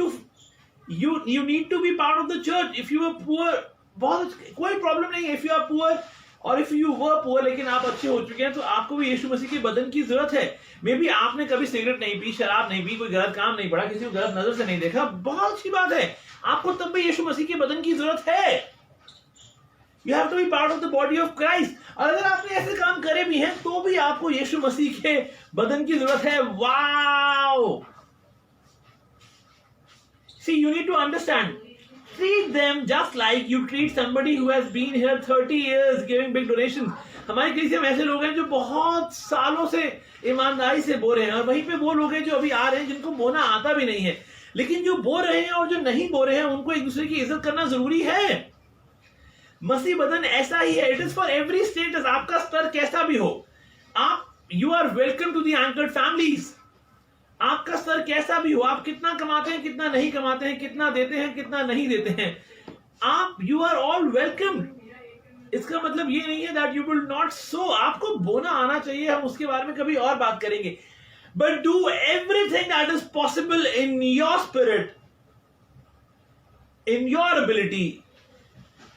[SPEAKER 4] to be part of the church. If you are poor, बहुत कोई प्रॉब्लम नहीं है। इफ यू आर पुअर और इफ यू वर पुअर, लेकिन आप अच्छे हो चुके हैं, तो आपको भी यीशु मसीह के बदन की जरूरत है। मे बी आपने कभी सिगरेट नहीं पी, शराब नहीं पी, कोई गलत काम नहीं पड़ा, किसी को गलत नजर से नहीं देखा, बहुत अच्छी बात है, आपको तब भी यीशु मसीह के बदन की जरूरत है। You have to be part of the body of Christ. और अगर आपने ऐसे काम करे भी हैं तो भी आपको यीशु मसीह के बदन की जरूरत है। Wow! See, you need to understand. Treat them just like you treat somebody who has been here 30 years giving big donations. हमारे कलीसिया में ऐसे लोग हैं जो बहुत सालों से ईमानदारी से बो रहे हैं, और वहीं पे वो लोग हैं जो अभी आ रहे हैं जिनको बोना आता भी नहीं है। लेकिन जो बो रहे हैं और जो नहीं बो रहे हैं, उनको एक दूसरे की इज्जत करना जरूरी है। मसीह बदन ऐसा ही है। It is for every status. आपका स्तर कैसा भी हो, आप, you are welcome to the anchored families. आपका स्तर कैसा भी हो, आप कितना कमाते हैं, कितना नहीं कमाते हैं, कितना देते हैं, कितना नहीं देते हैं, आप, यू आर ऑल वेलकम। इसका मतलब ये नहीं है that you will not so. आपको बोना आना चाहिए, हम उसके बारे में कभी और बात करेंगे। But do everything that is possible in your spirit, in your ability,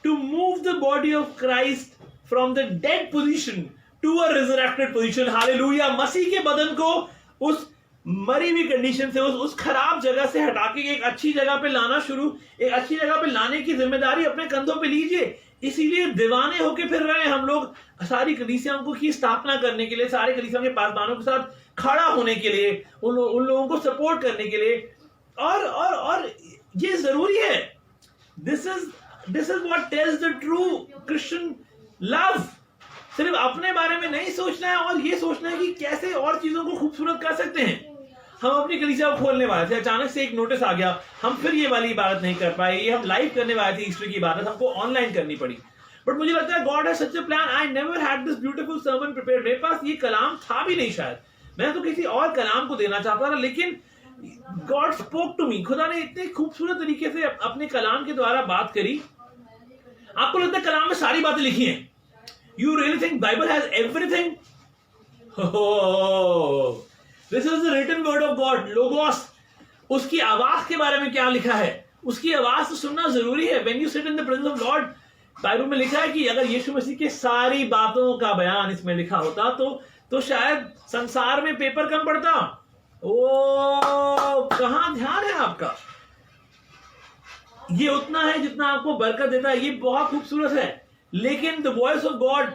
[SPEAKER 4] to move the body of Christ from the dead position to a resurrected position. Hallelujah! मसीह के बदन को उस मरी हुई कंडीशन से, उस खराब जगह से हटा के एक अच्छी जगह पे लाना एक अच्छी जगह पे लाने की जिम्मेदारी अपने कंधों पे लीजिए। इसीलिए दीवाने होके फिर रहे हैं हम लोग सारी कलीसियाओं की स्थापना करने के लिए, सारे कलीसियाओं के पासवानों के साथ खड़ा होने के लिए, उन लोगों को सपोर्ट करने के लिए, और ये जरूरी है। This is what tells the true Christian love. सिर्फ अपने बारे में नहीं सोचना है, और ये सोचना है कि कैसे और चीजों को खूबसूरत कर सकते हैं। हम अपनी कलीसिया को खोलने वाले थे, अचानक से एक नोटिस आ गया, हम फिर ये वाली इबादत नहीं कर पाए। ये हम लाइव करने वाले थे, ईस्टर की इबादत हमको ऑनलाइन करनी पड़ी। बट मुझे लगता है God has such a plan. I never had this beautiful sermon prepared. मेरे पास ये कलाम था भी नहीं, शायद मैं तो किसी और कलाम को देना चाहता था, लेकिन गॉड स्पोक टू मी। खुदा ने इतने खूबसूरत तरीके से अपने कलाम के द्वारा बात करी। आपको लगता है कलाम में सारी बातें लिखी हैं? You really think Bible has everything? Oh, this is the written word of God, Logos. उसकी आवाज के बारे में क्या लिखा है? उसकी आवाज तो सुनना जरूरी है। When you sit in the presence of God, Bible में लिखा है कि अगर यीशु मसीह की सारी बातों का बयान इसमें लिखा होता तो शायद संसार में पेपर कम पड़ता। ओ, कहां ध्यान है आपका? ये उतना है जितना आपको बरकत देता है। ये बहुत खूबसूरत है। लेकिन द वॉइस ऑफ गॉड,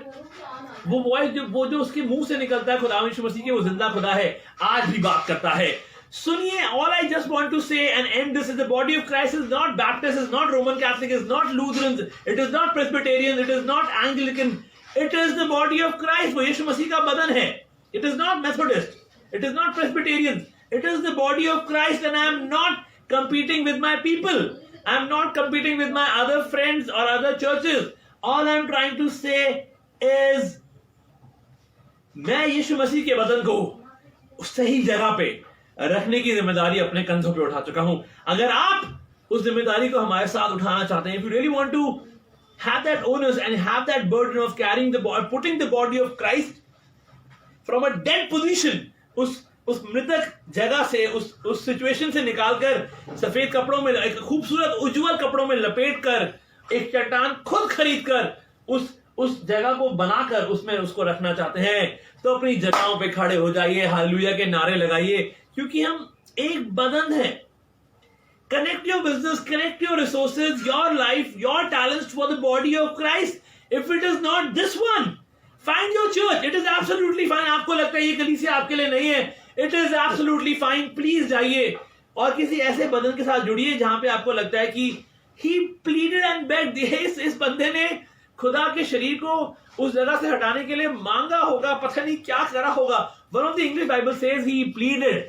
[SPEAKER 4] वो वॉइस जो उसके मुंह से निकलता है, खुदा यीशु मसीह के, वो जिंदा खुदा है, आज भी बात करता है। सुनिए, all I just want to say and and this is the body of Christ is not Baptist, is not Roman Catholic, is not Lutheran, it is not Presbyterian, it is not Anglican, it is the body of Christ. वो यीशु मसीह का बदन है। It is not Methodist, it is not Presbyterian, it is the body of Christ. And I am not competing with my people. I am not competing with my other friends or other churches. All I am trying to say is मैं यीशु मसीह के बदन को सही जगह पे रखने की जिम्मेदारी अपने कंधों पे उठा चुका हूं। अगर आप उस जिम्मेदारी को हमारे साथ उठाना चाहते हैं, if you really want to have that onus and have that burden of carrying putting the body of Christ from a dead position, उस मृतक जगह से, उस सिचुएशन से निकालकर सफेद कपड़ों में, एक खूबसूरत उज्जवल कपड़ों में लपेट कर, एक चट्टान खुद खरीद कर उस जगह को बनाकर उसमें उसको रखना चाहते हैं, तो अपनी जगहों पे खड़े हो जाइए, हालेलुया के नारे लगाइए, क्योंकि हम एक बदन है। Connect your business, connect your resources, your life, your talents for the body of Christ. If it is not this one, find your church. It is absolutely fine. आपको लगता है ये कलीसिया आपके लिए नहीं है, it is absolutely fine. Please जाइए और किसी ऐसे बदन के साथ जुड़िए जहां पे आपको लगता है कि he pleaded and begged. इस बंदे ने खुदा के शरीर को उस जगह से हटाने के लिए मांगा होगा, पता नहीं क्या करा होगा। One of the English Bible says he pleaded.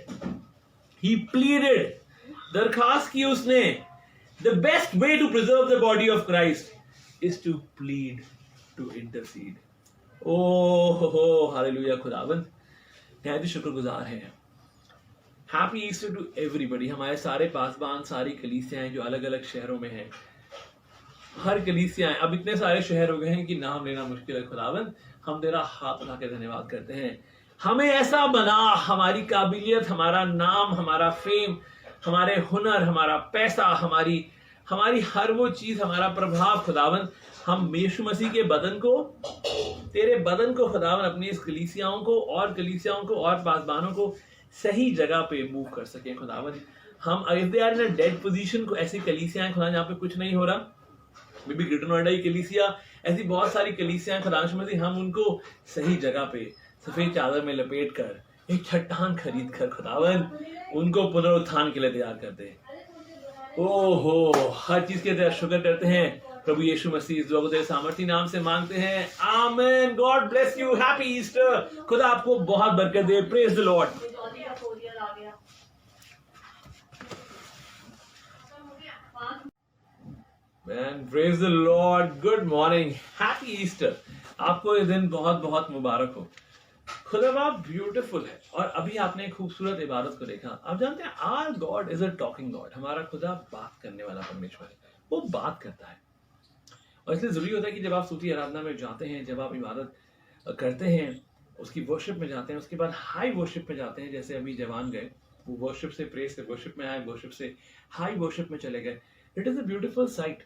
[SPEAKER 4] दरखास्त की उसने। The best way to preserve the body of Christ is to plead, to intercede. Oh, hallelujah, खुदावंद है तो शुक्रगुजार हैं। Happy Easter to everybody. हमारे सारे पासबान, सारी कलीसियाएं जो अलग अलग शहरों में हैं, हर कलीसियाएं, अब इतने सारे शहर हो गए हैं कि नाम लेना मुश्किल है। खुदावंद हम तेरा हाथ उठा के धन्यवाद करते हैं, हमें ऐसा बना, हमारी काबिलियत, हमारा नाम, हमारा फेम, हमारे हुनर, हमारा पैसा, हमारी हर वो चीज, हमारा प्रभाव खुदावन, हम यीशु मसीह के बदन को, तेरे बदन को खुदावन, अपनी इस कलीसियाओं को और पासबानों को सही जगह पे मूव कर सके खुदावन। हम if they are in a dead position, को ऐसी कलीसियां खुदा जहाँ पे कुछ नहीं हो रहा, मे बी ग्रेटर नोएडा की कलीसिया, ऐसी बहुत सारी कलीसियां खुदा मसीह, हम उनको सही जगह पे सफेद चादर में लपेट कर, एक चट्टान खरीद कर खुदावन उनको पुनरुत्थान के लिए तैयार कर दे। ओहो, हर चीज के लिए शुक्र करते हैं प्रभु यीशु मसीह, इस दुआ को तेरे सामर्थी नाम से मांगते हैं, आमीन। God bless you, happy Easter, खुदा आपको बहुत बरकत दे। Praise the Lord. Man, praise the Lord, good morning, happy Easter. आपको ये दिन बहुत बहुत मुबारक हो। खुदा बाप ब्यूटीफुल है। और अभी आपने एक खूबसूरत इबादत को देखा। आप जानते हैं our God is a talking God. हमारा खुदा बात करने वाला परमेश्वर है, वो बात करता है। और इसलिए जरूरी होता है कि जब आप स्तुति आराधना में जाते हैं, जब आप इबादत करते हैं, उसकी वर्शिप में जाते हैं, उसके बाद हाई वर्शिप में जाते हैं, जैसे अभी जवान गए, वो वर्शिप से प्रेस से वर्शिप में आए, वर्शिप से हाई वर्शिप में चले गए। It is a beautiful sight.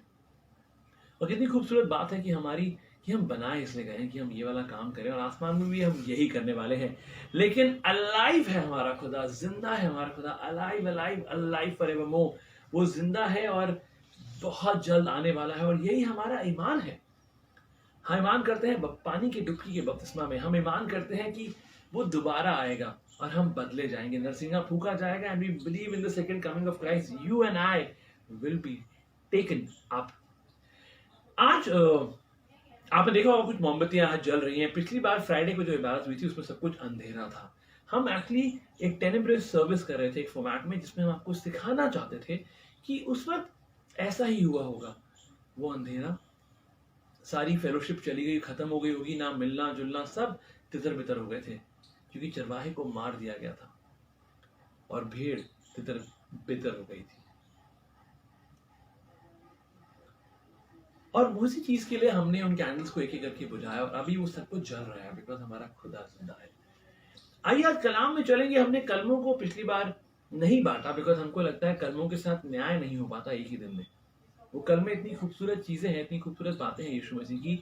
[SPEAKER 4] और कितनी खूबसूरत बात है कि हम बनाए इसलिए गए हैं कि हम ये वाला काम करें, और आसमान में भी हम यही करने वाले हैं। लेकिन अलाइव है हमारा खुदा, जिंदा है हमारा खुदा, अलाइव अलाइव अलाइव फॉरएवरमोर। वो जिंदा है और बहुत जल्द आने वाला है, और यही हमारा ईमान है। हम ईमान करते हैं पानी की डुबकी के बपतिस्मा में, हम ईमान करते हैं कि वो दोबारा आएगा और हम बदले जाएंगे, नरसिंगा फूका जाएगा, and we believe in the second coming of Christ. You and I will be taken up. आज आपने देखा होगा कुछ मोमबत्तियां आज जल रही हैं। पिछली बार फ्राइडे को जो इबादत हुई थी उसमें सब कुछ अंधेरा था। हम एक्चुअली एक टेनेब्रस सर्विस कर रहे थे एक फॉर्मेट में, जिसमें हम आपको सिखाना चाहते थे कि उस वक्त ऐसा ही हुआ होगा। वो अंधेरा, सारी फेलोशिप चली गई, खत्म हो गई होगी, ना मिलना जुलना, सब तितर बितर हो गए थे, क्योंकि चरवाहे को मार दिया गया था और भेड़ तितर बितर हो गई थी। और उसी चीज के लिए हमने उन कैंडल्स को एक एक करके बुझाया, और अभी वो सब कुछ जल रहा है, बिकॉज हमारा खुदा जिंदा है। आइए आज कलाम में चलेंगे। हमने कलमों को पिछली बार नहीं बांटा, बिकॉज हमको लगता है कलमों के साथ न्याय नहीं हो पाता एक ही दिन में। वो कलमे इतनी खूबसूरत चीजें हैं, इतनी खूबसूरत बातें हैं यीशु मसीह की,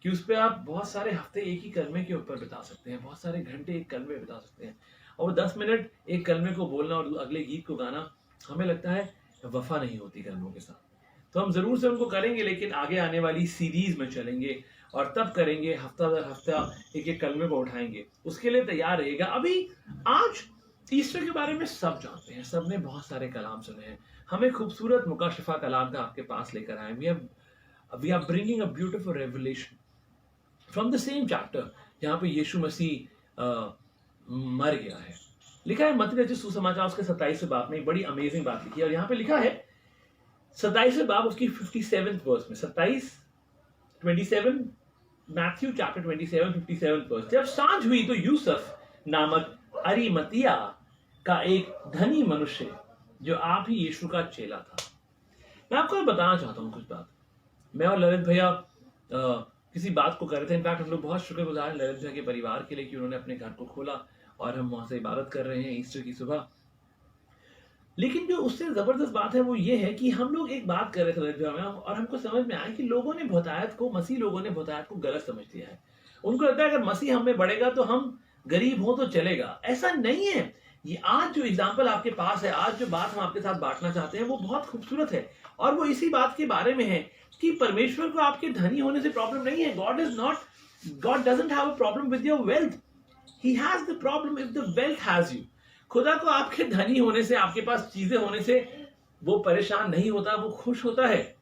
[SPEAKER 4] कि उस पर आप बहुत सारे हफ्ते एक ही कलमे के ऊपर बिता सकते हैं, बहुत सारे घंटे एक कलमे बिता सकते हैं। और 10 मिनट एक कलमे को बोलना और अगले गीत को गाना, हमें लगता है वफा नहीं होती कलमों के साथ। तो हम जरूर से उनको करेंगे, लेकिन आगे आने वाली सीरीज में चलेंगे और तब करेंगे, हफ्ता दर हफ्ता एक एक कलमे को उठाएंगे। उसके लिए तैयार रहिएगा। अभी आज ईस्टर के बारे में सब जानते हैं, सबने बहुत सारे कलाम सुने हैं। हमें खूबसूरत मुकाशफा कलाम का आपके पास लेकर आए। We are bringing a beautiful revelation from the same chapter, जहाँ पे यीशु मसीह मर गया है। लिखा है मत्ती रचित सुसमाचार उसके 27वें बाब में, एक बड़ी अमेजिंग बात लिखी है। और यहाँ पे लिखा है 27वें बाब उसकी 57th वर्स में, 27 मैथ्यू चैप्टर 27 57 वर्स। जब सांझ हुई तो यूसुफ नामक अरिमतिया का एक धनी मनुष्य, जो आप ही यीशु का चेला था। मैं आपको बताना चाहता हूँ कुछ बात। मैं और ललित भैया किसी बात को कर रहे थे। इनफैक्ट हम लोग बहुत शुक्रगुजार हैं ललित भैया के परिवार के लिए कि उन्होंने अपने घर को खोला और हम वहां से इबादत कर रहे हैं ईस्टर की सुबह। लेकिन जो उससे जबरदस्त बात है वो ये है कि हम लोग एक बात कर रहे थे लज्जा में, और हमको समझ में आया कि लोगों ने बहुतायत को, मसीह लोगों ने बहुतायत को गलत समझ लिया है। उनको लगता है अगर मसीह हमें बढ़ेगा तो हम गरीब हो तो चलेगा। ऐसा नहीं है। ये आज जो एग्जाम्पल आपके पास है, आज जो बात हम आपके साथ बांटना चाहते हैं वो बहुत खूबसूरत है, और वो इसी बात के बारे में है कि परमेश्वर को आपके धनी होने से प्रॉब्लम नहीं है। God doesn't have a problem with your wealth. He has the problem if the wealth has you. खुदा को आपके धनी होने से, आपके पास चीजें होने से वो परेशान नहीं होता, वो खुश होता है।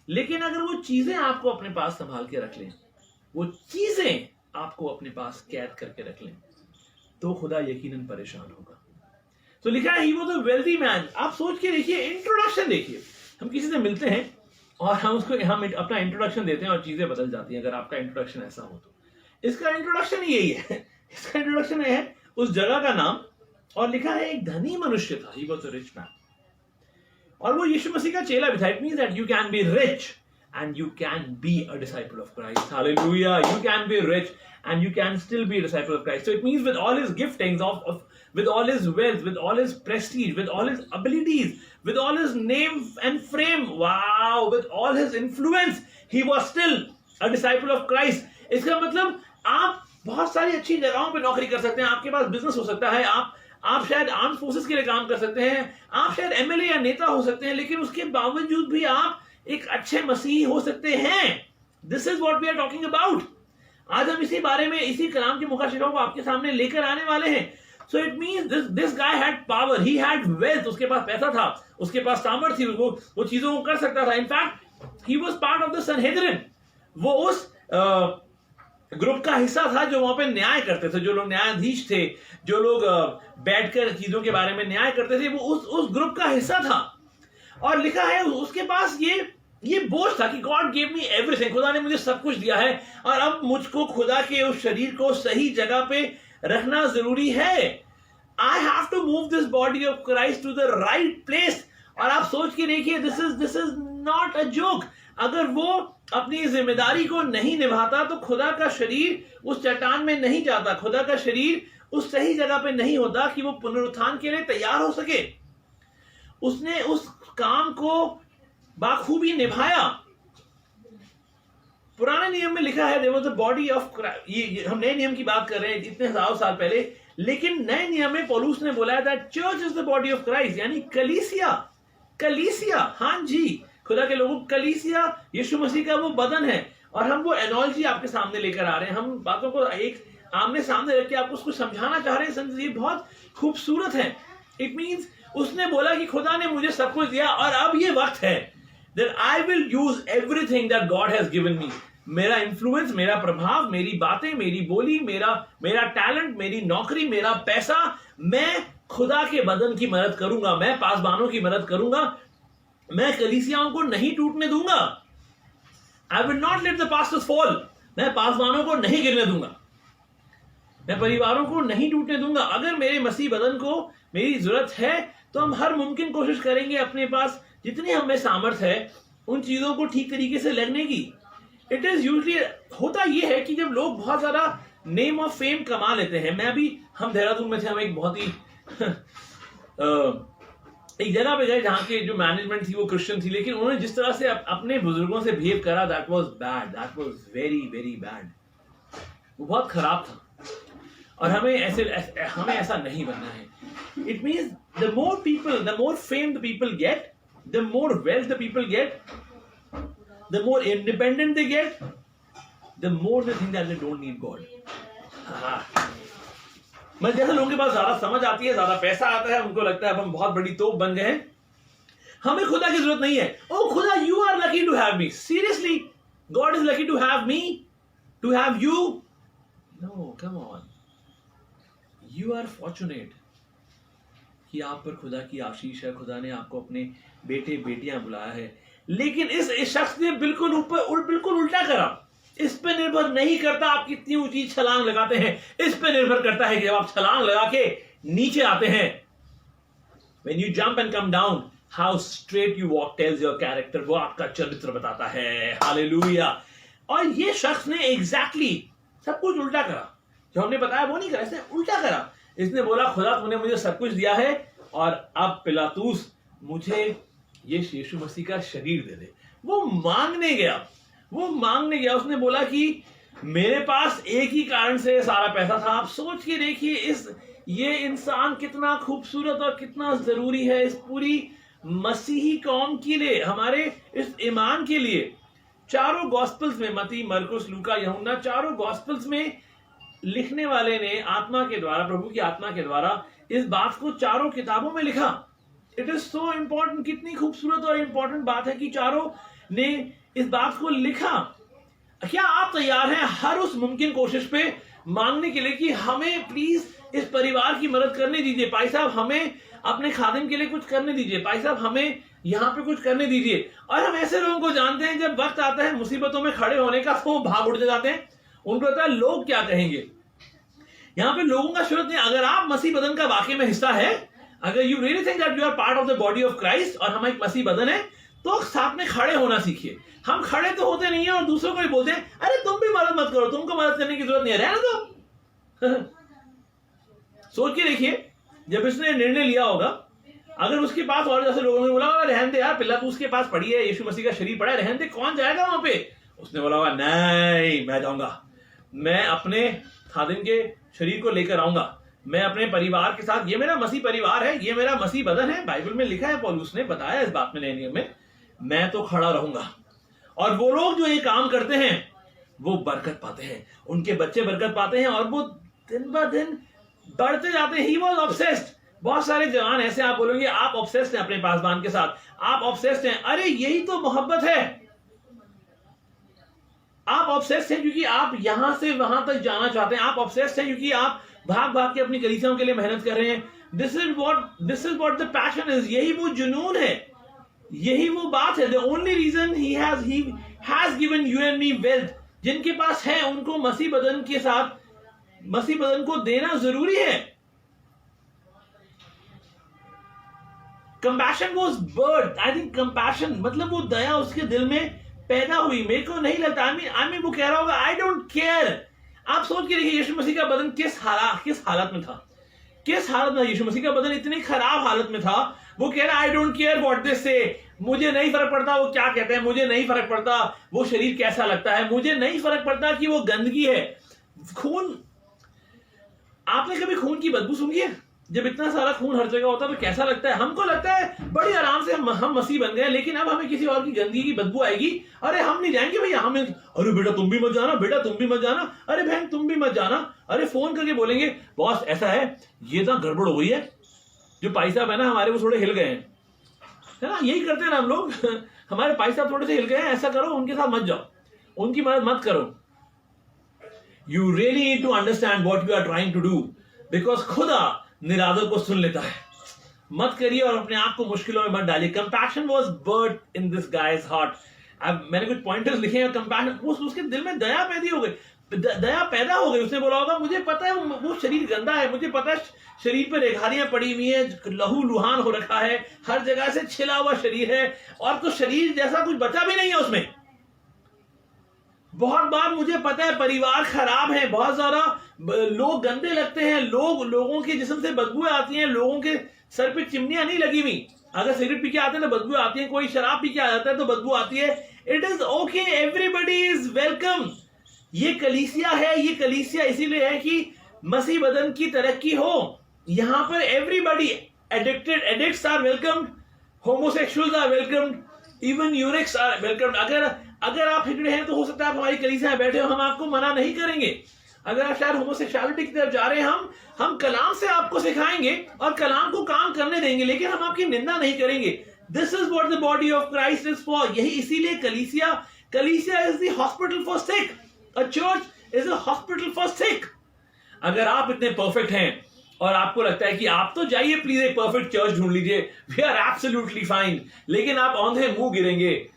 [SPEAKER 4] लेकिन अगर वो चीजें आपको अपने पास संभाल के रख लें, वो चीजें आपको अपने पास कैद करके रख लें, तो खुदा यकीनन परेशान होगा। तो लिखा है he was a wealthy man. आप सोच के देखिए, इंट्रोडक्शन देखिए, हम किसी से मिलते हैं और हम अपना इंट्रोडक्शन देते हैं और चीजें बदल जाती हैं। अगर आपका इंट्रोडक्शन ऐसा हो तो इसका इंट्रोडक्शन यही है। इसका इंट्रोडक्शन है उस जगह का नाम, और लिखा है एक धनी मनुष्य था, he was a rich man, और वो यीशु मसीह का चेला भी था। It means that you can be rich and you can be a disciple of Christ. Hallelujah. You can be rich and you can still be a disciple of Christ. So it means with all his giftings, with all his wealth, with all his prestige, with all his abilities, with all his name and frame, wow, with all his influence, he was still a disciple of Christ. इसका मतलब आप बहुत सारी अच्छी जगहों पे नौकरी कर सकते हैं, आपके पास बिजनेस हो सकता है, आप शायद आर्म फोर्सेस के लिए काम कर सकते हैं, आप शायद एमएलए या नेता हो सकते हैं, लेकिन उसके बावजूद भी आप एक अच्छे मसीही हो सकते हैं। This is what we are talking about. आज हम इसी बारे में, इसी कलाम के मुकाशिफों को आपके सामने लेकर आने वाले हैं। So it means this guy had power, he had wealth, उसके पास पैसा था, उसके पास सामर्थ्य थी, वो चीजों को कर सकता था। In fact he was part of the Sanhedrin. वो उस ग्रुप का हिस्सा था जो वहां पे न्याय करते थे, जो लोग न्यायाधीश थे, जो लोग बैठकर चीजों के बारे में न्याय करते थे, वो उस ग्रुप का हिस्सा था। और लिखा है उसके पास ये बोझ था कि गॉड गेव मी एवरीथिंग, खुदा ने मुझे सब कुछ दिया है, और अब मुझको खुदा के उस शरीर को सही जगह पे रखना जरूरी है। I have to move this body of Christ to the right place. और आप सोच के देखिए, this is not a joke. अगर वो अपनी जिम्मेदारी को नहीं निभाता तो खुदा का शरीर उस चट्टान में नहीं जाता, खुदा का शरीर उस सही जगह पे नहीं होता कि वो पुनरुत्थान के लिए तैयार हो सके। उसने उस काम को बाखूबी निभाया। पुराने नियम में लिखा है there was a body of Christ. ये हम नए नियम की बात कर रहे हैं इतने हजारों साल पहले, लेकिन नए नियम में पौलुस ने बोला था church is the body of Christ, यानी कलीसिया। हाँ जी, खुदा के लोगों, कलीसिया यीशु मसीह का वो बदन है। और हम वो एनोलॉजी आपके सामने लेकर आ रहे हैं, हम बातों को एक आमने सामने रख के आपको उसको समझाना चाह रहे हैं। संत, ये बहुत खूबसूरत है। इट मींस उसने बोला कि खुदा ने मुझे सब कुछ दिया और अब ये वक्त है that I will use everything that God has given me. मेरा इन्फ्लुएंस, मेरा प्रभाव, मेरी बातें, मेरी बोली, मेरा टैलेंट, मेरी नौकरी, मेरा पैसा, मैं खुदा के बदन की मदद करूंगा, मैं पासबानों की मदद करूंगा, मैं कलीसियाओं को नहीं टूटने दूंगा। I will not let the pastors fall. मैं पासबानों को नहीं गिरने दूंगा, मैं परिवारों को नहीं टूटने दूंगा। अगर मेरे मसीह बदन को मेरी जरूरत है तो हम हर मुमकिन कोशिश करेंगे अपने पास जितनी हमें सामर्थ है उन चीजों को ठीक तरीके से लगने की। इट इज यूजली होता यह है कि जब लोग बहुत ज्यादा नेम ऑफ फेम कमा लेते हैं। हम देहरादून में थे, हम एक बहुत ही एक जगह पे गए जहां के जो मैनेजमेंट थी वो क्रिश्चियन थी, लेकिन उन्होंने जिस तरह से अपने बुजुर्गों से बिहेव करा, that was bad, that was very very bad. वो बहुत खराब था और हमें ऐसा नहीं बनना है। It means the more fame the people get, the more wealth the people get, the more independent they get, the more they think that they don't need God. मैं जैसे लोगों के पास ज्यादा समझ आती है, ज्यादा पैसा आता है, उनको लगता है अब हम बहुत बड़ी तोप बन गए हैं, हमें खुदा की जरूरत नहीं है। ओ खुदा, you are lucky to have me. Seriously, God is lucky to have me, to have you. No, come on. You are fortunate कि आप पर खुदा की आशीष है, खुदा ने आपको अपने बेटे बेटियां बुलाया है। लेकिन इस शख्स ने बिल्कुल उल्टा करा। इस पे निर्भर नहीं करता आप कितनी ऊंची छलांग लगाते हैं, इस पे निर्भर करता है कि जब आप छलांग लगा के नीचे आते हैं, when you jump and come down, how straight you walk tells your character. वो आपका चरित्र बताता है। हालेलुया। और ये शख्स ने एग्जैक्टली सब कुछ उल्टा करा। जो हमने बताया वो नहीं करा, इसने उल्टा करा। इसने बोला खुदा तूने मुझे सब कुछ दिया है और अब पिलातूस मुझे ये यीशु मसीह का शरीर दे दे। वो मांगने गया, उसने बोला कि मेरे पास एक ही कारण से सारा पैसा था। आप सोच के देखिए ये इंसान कितना खूबसूरत और कितना जरूरी है इस पूरी मसीही कौम के लिए, हमारे इस ईमान के लिए। चारों गॉस्पेल्स में, मत्ती, मरकुस, लूका, यूहन्ना, चारों गॉस्पेल्स में लिखने वाले ने आत्मा के द्वारा, प्रभु की आत्मा के द्वारा इस बात को चारों किताबों में लिखा। इट इज सो इंपॉर्टेंट, कितनी खूबसूरत और इंपॉर्टेंट बात है कि चारों ने इस बात को लिखा। क्या आप तैयार हैं हर उस मुमकिन कोशिश पे मांगने के लिए कि हमें प्लीज इस परिवार की मदद करने दीजिए, भाई साहब हमें अपने खादिम के लिए कुछ करने दीजिए, भाई साहब हमें यहां पे कुछ करने दीजिए। और हम ऐसे लोगों को जानते हैं जब वक्त आता है मुसीबतों में खड़े होने का तो भाग उड़ जाते हैं, उनको पता है लोग क्या कहेंगे। यहां पे लोगों का जरूरत नहीं। अगर आप मसीह बदन का वाकई में हिस्सा है, अगर you really think that you are part of the body of Christ और हम एक मसीह बदन है, तो साथ में खड़े होना सीखिए। हम खड़े तो होते नहीं है और दूसरों को भी बोलते हैं अरे तुम भी मदद मत करो, तुमको मदद करने की जरूरत नहीं है, रहना दो। सोच के देखिए, जब इसने निर्णय लिया होगा, अगर उसके पास और जैसे लोगों ने बोला रहन दे यार, पिलातूस के पास पड़ी है, यीशु मसीह का शरीर पड़ा है, रहन दे, कौन जाएगा वहां पे? उसने बोला होगा नहीं, मैं जाऊंगा, मैं अपने खादिम के शरीर को लेकर आऊंगा, मैं अपने परिवार के साथ, ये मेरा मसीह परिवार है, ये मेरा मसीह बदन है, बाइबल में लिखा है, पौलुस ने बताया इस बात में नए नियम में, मैं तो खड़ा रहूंगा। और वो लोग जो ये काम करते हैं वो बरकत पाते हैं, उनके बच्चे बरकत पाते हैं और वो दिन ब दिन बढ़ते जाते हैं। He was obsessed. बहुत सारे जवान ऐसे आप बोलोगे आप ऑब्सेस्ड हैं अपने पासबान के साथ, आप ऑब्सेस्ड हैं, अरे यही तो मोहब्बत है। आप ऑब्सेस्ड हैं क्योंकि आप यहां से वहां तक जाना चाहते हैं, आप ऑब्सेस्ड हैं क्योंकि आप भाग भाग के अपनी कलीसियाओं के लिए मेहनत कर रहे हैं। This is what the passion is. यही वो जुनून है, यही वो बात है। The only reason he has given you and me wealth, जिनके पास है उनको मसीह बदन के साथ, मसीह बदन को देना जरूरी है। Compassion was birth, I think compassion मतलब वो दया उसके दिल में पैदा हुई। मेरे को नहीं लगता, आई मीन वो कह रहा होगा आई डोंट केयर। आप सोच के देखिए यीशु मसीह का बदन किस हालत में था, किस हालत में यीशु मसीह का बदन इतनी खराब हालत में था। वो कह रहा I don't care what they से, मुझे नहीं फर्क पड़ता वो क्या कहते हैं, मुझे नहीं फर्क पड़ता वो शरीर कैसा लगता है, मुझे नहीं फर्क पड़ता कि वो गंदगी है। खून, आपने कभी खून की बदबू सूंघी है? जब इतना सारा खून हर जगह होता है तो कैसा लगता है? हमको लगता है बड़ी आराम से हम मसीह बन गए, लेकिन अब हमें किसी और की गंदगी की बदबू आएगी, अरे हम नहीं जाएंगे भैया, हमें अरे बेटा तुम भी मत जाना, बेटा तुम भी मत जाना, अरे बहन तुम भी मत जाना। अरे फोन करके बोलेंगे बॉस ऐसा है, ये तो गड़बड़ हो गई है, जो भाई साहब है ना हमारे वो थोड़े हिल गए हैं, है ना, यही करते हैं ना हम लोग हमारे भाई साहब थोड़े से हिल गए हैं, ऐसा करो उनके साथ मत जाओ, उनकी मदद मत करो। You really need to understand what you are trying to do, because खुदा निरादर को सुन लेता है। मत करिए और अपने आप को मुश्किलों में मत डालिए। Compassion was birth in this guys heart. अब मैंने कुछ पॉइंटर्स लिखे हैं। कंपैशन, उसके दिल में दया पैदा हो गई, दया पैदा हो गई। उसने बोला होगा मुझे पता है वो शरीर गंदा है, मुझे पता है शरीर पे रेखारियां पड़ी हुई है, लहू लुहान हो रखा है, हर जगह से छिला हुआ शरीर है, और तो शरीर जैसा कुछ बचा भी नहीं है उसमें। बहुत बार मुझे पता है परिवार खराब है, बहुत ज्यादा लोग गंदे लगते हैं, लोगों के जिस्म से बदबूएं आती हैं, लोगों के सर पे चिमनियां नहीं लगी हुई। अगर सिगरेट पी के आते हैं तो बदबू आती है, कोई शराब पी के आ जाता है तो बदबू आती है। It is okay, everybody is welcome. ये कलीसिया है, ये कलीसिया इसीलिए है कि मसीह बदन की तरक्की हो। यहां पर everybody, addicts are welcome, homosexuals are welcome, even यूरिक्स आर वेलकम। अगर आप हिजड़े हैं तो हो सकता है आप हमारी कलीसिया में बैठे हो, हम आपको मना नहीं करेंगे। अगर आप शायद होमोसेक्सुअलिटी की तरफ जा रहे हैं, हम कलाम से आपको सिखाएंगे और कलाम को काम करने देंगे, लेकिन हम आपकी निंदा नहीं करेंगे। This is what the body of Christ is for. यही इसीलिए कलीसिया is the hospital for sick. A church is a hospital for sick. अगर आप इतने परफेक्ट हैं और आपको लगता है कि आप तो जाइए प्लीज एक परफेक्ट चर्च ढूंढ लीजिए, वी आर एब्सोल्युटली फाइन, लेकिन आप औंधे मुंह गिरेंगे।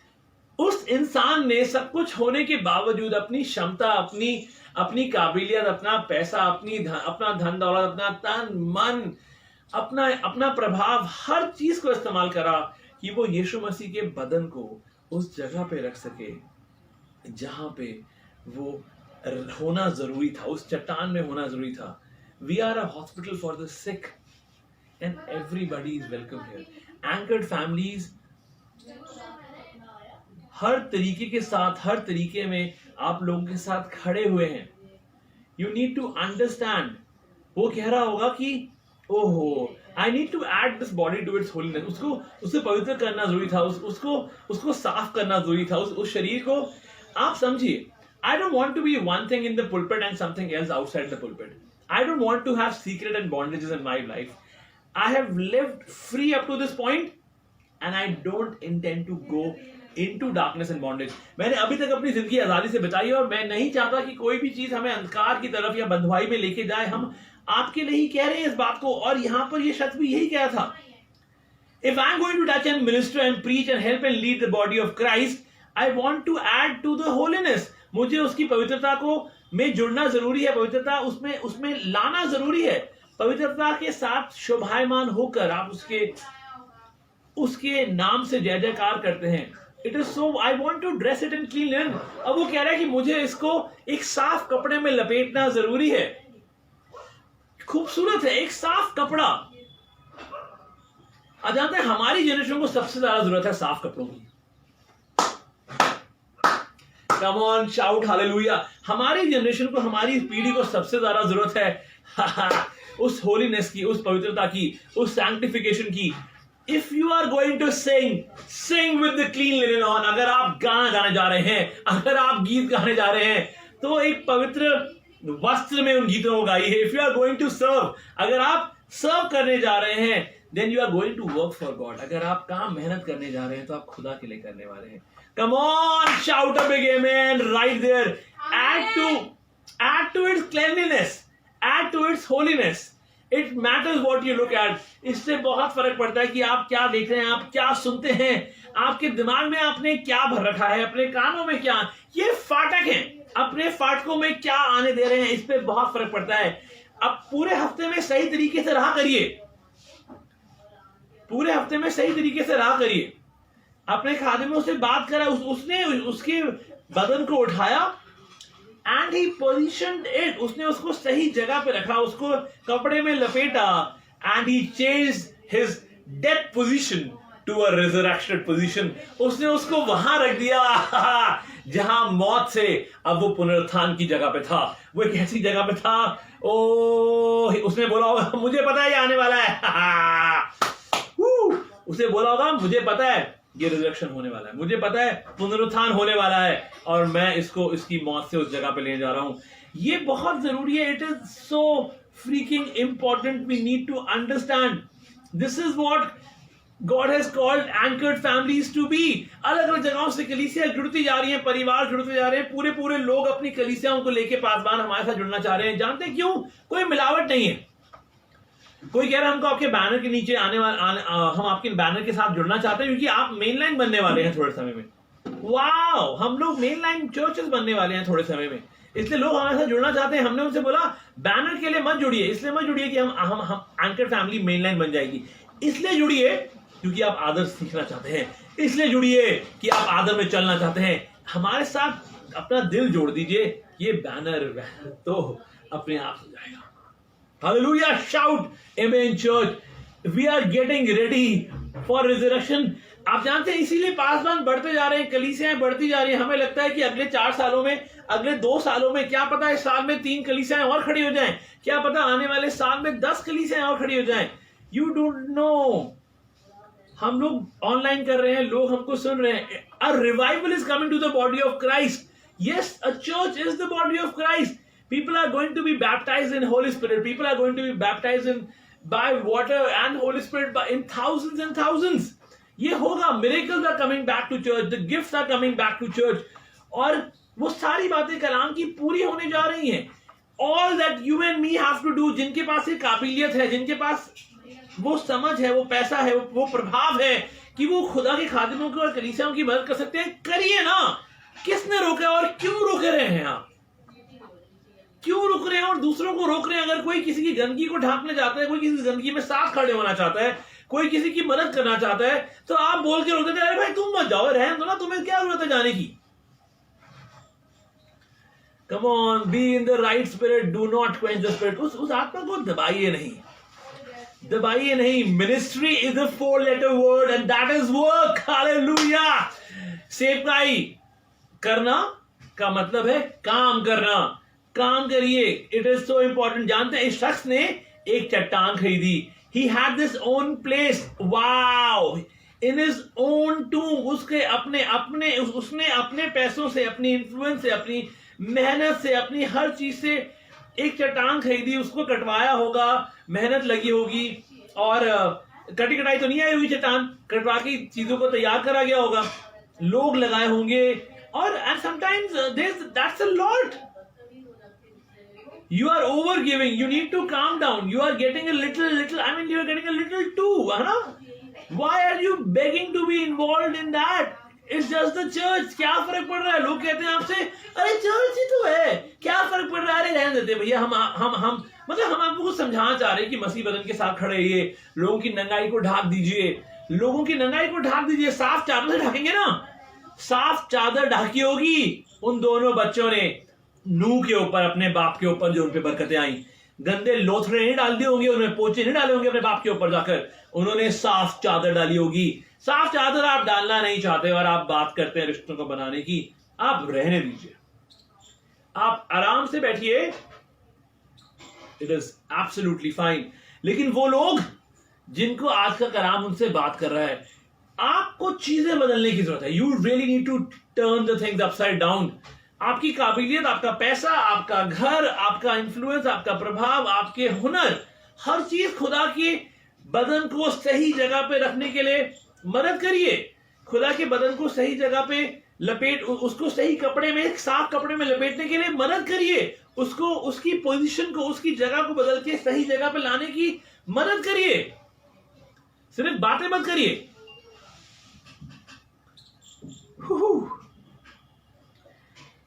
[SPEAKER 4] उस इंसान ने सब कुछ होने के बावजूद अपनी क्षमता, अपनी काबिलियत, अपना पैसा, अपना धन दौलत, अपना तन मन, अपना प्रभाव, हर चीज को इस्तेमाल करा कि वो यीशु मसीह के बदन को उस जगह पे रख सके जहां पे वो होना जरूरी था, उस चट्टान में होना जरूरी था। We are a hospital for the sick. and everybody is welcome here. Anchored families हर तरीके के साथ, हर तरीके में आप लोगों के साथ खड़े हुए हैं. You need to understand. वो कह रहा होगा कि ओहो, I need to add this body to its holiness. उसे पवित्र करना जरूरी था, उसको साफ करना जरूरी था, उस शरीर को. आप समझिए, I don't want to be one thing in the pulpit and something else outside the pulpit. I don't want to have secret and bondages in my life. I have lived free up to this point and I don't intend to go into darkness and bondage. मैंने अभी तक अपनी जिंदगी आजादी से बिताई और मैं नहीं चाहता कि कोई भी चीज हमें अंधकार की तरफ या बंधुआई में लेके जाए. हम आपके लिए ही कह रहे हैं इस बात को, और यहाँ पर ये शख्स भी यही कहा था. If I'm going to touch and minister and preach and help and lead the body of Christ, I want to add to the holiness. मुझे उसकी पवित्रता को में जुड़ना जरूरी है, पवित्रता उसमें लाना जरूरी है. पवित्रता के साथ शोभायमान होकर आप उसके नाम से जय जयकार करते हैं. It is so, I want to dress it in clean linen. अब वो कह रहा है कि मुझे इसको एक साफ कपड़े में लपेटना जरूरी है. खूबसूरत है, एक साफ कपड़ा. आप जानते हैं हमारी जनरेशन को सबसे ज्यादा जरूरत है साफ कपड़ों की. Come on, shout hallelujah. हमारी जनरेशन को, हमारी पीढ़ी को सबसे ज्यादा जरूरत है उस होलीनेस की, उस पवित्रता की, उस सैंक्टिफिकेशन की. If you are going to sing with the clean linen on. अगर आप गाना गाने जा रहे हैं, अगर आप गीत गाने जा रहे हैं, तो एक पवित्र वस्त्र में उन गीतों को गाइए. If you are going to serve, अगर आप सर्व करने जा रहे हैं, then you are going to work for God. अगर आप काम मेहनत करने जा रहे हैं तो आप खुदा के लिए करने वाले हैं. Come on, shout a big amen right there. Add to its cleanliness, add to its holiness. It matters what you look at. इससे बहुत फर्क पड़ता है कि आप क्या देख रहे हैं, आप क्या सुनते हैं, आपके दिमाग में आपने क्या भर रखा है, अपने कानों में क्या, ये फाटक हैं, अपने फाटकों में क्या आने दे रहे हैं, इस पे बहुत फर्क पड़ता है. अब पूरे हफ्ते में सही तरीके से रहा करिए, पूरे हफ्ते में सही तरीके से रहा करिए. अपने खादिमों से बात करा, उसने उसके बदन को उठाया and he positioned it. उसने उसको सही जगह पे रखा, उसको कपड़े में लपेटा, and he changed his death position to a resurrection position. उसने उसको वहां रख दिया जहां मौत से अब वो पुनरुत्थान की जगह पे था. वो एक ऐसी जगह पे था, उसने बोला होगा मुझे पता है ये आने वाला है. उसे बोला होगा मुझे पता है ये रिजरेक्शन होने वाला है, मुझे पता है पुनरुत्थान होने वाला है, और मैं इसकी मौत से उस जगह पे ले जा रहा हूं. ये बहुत जरूरी है. It is so freaking important. We need to understand this is what God has called anchored families to be. अलग अलग जगहों से कलीसिया जुड़ती जा रही हैं, परिवार जुड़ते जा रहे हैं, पूरे लोग अपनी कलीसियाओं को लेके पासवान हमारे साथ जुड़ना चाह रहे हैं. जानते हैं क्यों? कोई मिलावट नहीं है. कोई कह रहा है हमको आपके बैनर के नीचे हम आपके बैनर के साथ जुड़ना चाहते हैं क्योंकि आप मेन लाइन बनने वाले हैं थोड़े समय में. वाओ, हम लोग मेन लाइन चर्चेस बनने वाले हैं थोड़े समय में, इसलिए लोग हमारे साथ जुड़ना चाहते हैं. हमने उनसे बोला बैनर के लिए मत जुड़िए, इसलिए मत जुड़िए कि हम एंकर फैमिली मेन लाइन बन जाएगी. इसलिए जुड़िए क्योंकि आप आदर सीखना चाहते हैं, इसलिए जुड़िए कि आप आदर में चलना चाहते हैं. हमारे साथ अपना दिल जोड़ दीजिए, ये बैनर तो अपने आप हो जाएगा. Hallelujah, shout amen church. We are getting ready for resurrection. आप जानते हैं इसीलिए पासवान बढ़ते जा रहे हैं, कलीसियाएं बढ़ती जा रही हैं. हमें लगता है कि अगले 4 सालों में, अगले 2 सालों में, क्या पता इस साल में 3 कलीसियाएं और खड़ी हो जाएं, क्या पता आने वाले साल में 10 कलीसियाएं और खड़ी हो जाएं. You don't know. हम लोग ऑनलाइन कर रहे हैं, लोग हमको सुन रहे हैं. A revival is coming to the body of Christ. Yes, a church is the body of Christ. People are going to be baptized in Holy Spirit. People are going to be baptized by water and Holy Spirit in thousands and thousands. ये होगा. Miracles are coming back to church. The gifts are coming back to church. और वो सारी बातें कलाम की पूरी होने जा रही हैं. All that you and me have to do, जिनके पास ये काबिलियत है, जिनके पास वो समझ है, वो पैसा है, वो प्रभाव है कि वो खुदा के खादिमों की और कलीसियाओं की मदद कर सकते हैं, करिए ना. किसने रोका और क्यों रोके रहे हैं आप? क्यों रुक रहे हैं और दूसरों को रोक रहे हैं? अगर कोई किसी की गंदगी को ढांकना चाहता है, कोई किसी गंदगी में साथ खड़े होना चाहता है, कोई किसी की मदद करना चाहता है, तो आप बोल के रोक देते हैं अरे भाई तुम मत जाओ, रहने दो ना, तुम्हें क्या जरूरत है जाने की. Come on, be in the right spirit, do not quench the spirit. उस आत्मा को दबाइए नहीं. दबाइए नहीं. Ministry is a 4-letter word and that is work. Hallelujah. सेवकाई करना का मतलब है काम करना. काम करिए. It is so important. जानते हैं इस शख्स ने एक चट्टान खरीदी. He had this own place. Wow. In his own tomb. उसने अपने पैसों से, अपनी इन्फ्लुएंस से, अपनी मेहनत से, अपनी हर चीज से एक चट्टान खरीदी. उसको कटवाया होगा, मेहनत लगी होगी, और कटी कटाई तो नहीं आई होगी. चट्टान कटवा के चीजों को तैयार करा गया होगा, लोग लगाए होंगे. और and sometimes that's a lot. You are over giving. You need to calm down. You are getting a little. You are getting a little too, है ना? Why are you begging to be involved in that? It's just the church. क्या फर्क पड़ रहा है? लोग कहते हैं आपसे, अरे चर्च ही तो है, क्या फर्क पड़ रहा है? अरे रहने देते भैया. हम आपको कुछ समझाना चाह रहे हैं कि मसीह बदन के साथ खड़े रहिए. लोगों की नंगाई को ढाक दीजिए. लोगों की नंगाई को ढाक दीजिए. साफ चादर से ढाकेंगे ना. साफ चादर ढाकी होगी उन दोनों बच्चों ने नूह के ऊपर, अपने बाप के ऊपर, जो उन पे बरकतें आई. गंदे लोथड़े नहीं डाल दिए होंगे, उन्होंने पोचे नहीं डाले होंगे अपने बाप के ऊपर जाकर. उन्होंने साफ चादर डाली होगी. साफ चादर आप डालना नहीं चाहते और आप बात करते हैं रिश्तों को बनाने की, आप रहने दीजिए. आप आराम से बैठिए. It is absolutely fine. लेकिन वो लोग जिनको आज का कलाम उनसे बात कर रहा है, आपको चीजें बदलने की जरूरत है. You really need to turn the things upside down. आपकी काबिलियत, आपका पैसा, आपका घर, आपका इन्फ्लुएंस, आपका प्रभाव, आपके हुनर, हर चीज खुदा के बदन को सही जगह पे रखने के लिए मदद करिए. खुदा के बदन को सही जगह पे लपेट, उसको सही कपड़े में, साफ कपड़े में लपेटने के लिए मदद करिए. उसको, उसकी पोजीशन को, उसकी जगह को बदल के सही जगह पे लाने की मदद करिए. सिर्फ बातें मत करिए.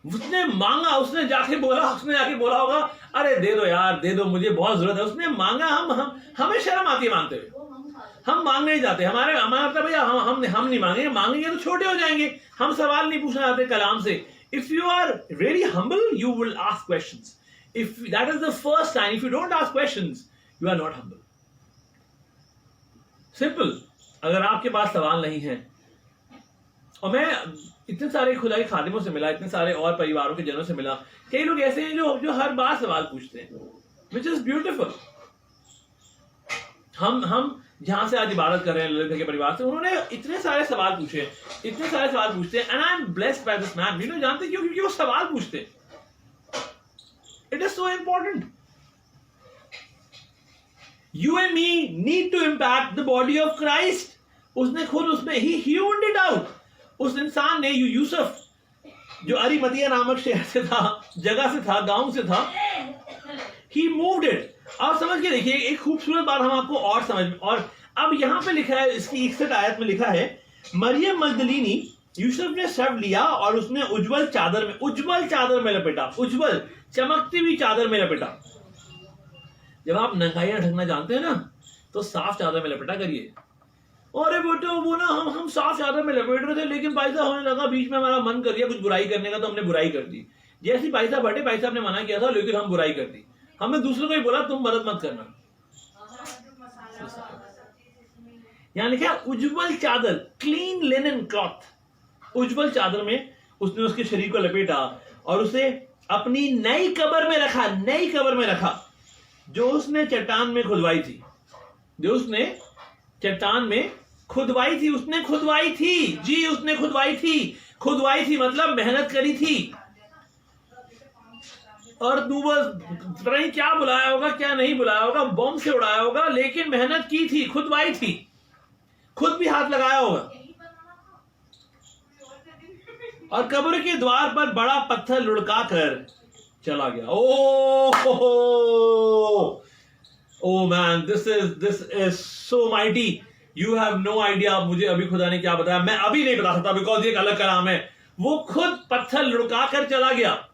[SPEAKER 4] उसने मांगा, उसने जाके बोला होगा, अरे दे दो यार, दे दो, मुझे बहुत जरूरत है. उसने मांगा. हमें शर्म आती है मांगते हुए. हम मांगने नहीं जाते. हमारा मतलब भैया हम नहीं मांगेंगे तो छोटे हो जाएंगे. हम सवाल नहीं पूछना चाहते कलाम से. If you are really humble, you will ask questions. If that is the first sign. If you don't ask questions, you are not humble. Simple. अगर आपके पास सवाल नहीं है, और मैं इतने सारे खुदा के खादिमों से मिला, इतने सारे और परिवारों के जनों से मिला, कई लोग ऐसे हैं जो हर बार सवाल पूछते हैं, विच इज ब्यूटिफुल. हम जहां से आज इबादत कर रहे हैं ललित के परिवार से, उन्होंने इतने सारे सवाल पूछे, and I am blessed by this man. जानते क्यों? क्योंकि वो सवाल पूछते. It is so important. You and me need to impact the body of Christ. उसने खुद उसमें ही ओन्ड इट आउट. उस इंसान ने, यूसुफ, जो अरिमतिया नामक शहर से था, जगह से था, गांव से था, ही मूव्ड इट. आप समझ के देखिए, एक खूबसूरत बात हम आपको और समझ. और अब यहां पे लिखा है, इसकी 61 आयत में लिखा है, मरियम मगदलीनी यूसुफ ने शव लिया और उसने उज्जवल चादर में लपेटा. उज्जवल, चमकती हुई चादर में लपेटा. जब आप नंगाइयां ढकना जानते हैं ना, तो साफ चादर में लपेटा करिए. अरे बेटे वो ना हम साफ चादर में लपेट रहे थे, लेकिन भाई साहब होने लगा, बीच में हमारा मन कर दिया कुछ बुराई करने का, तो हमने बुराई कर दी. जैसी भाई साहब हटे, भाई साहब ने मना किया था, लेकिन हम बुराई कर दी. हमने दूसरों को ही बोला तुम मदद मत करना. यहां लिखा उज्जवल चादर, क्लीन लिनन क्लॉथ. उज्जवल चादर में उसने उसके शरीर को लपेटा और उसे अपनी नई कब्र में रखा, जो उसने चट्टान में खुदवाई थी. उसने खुदवाई थी मतलब मेहनत करी थी. और तू बस पता नहीं क्या बुलाया होगा, क्या नहीं बुलाया होगा, बॉम्ब से उड़ाया होगा, लेकिन मेहनत की थी, खुदवाई थी, खुद भी हाथ लगाया होगा. और कब्र के द्वार पर बड़ा पत्थर लुढ़का कर चला गया. Oh man, this is so mighty. You have no idea. मुझे अभी खुदा ने क्या बताया, मैं अभी नहीं बता सकता, बिकॉज ये एक अलग कलाम है. वो खुद पत्थर लुढ़का कर चला गया.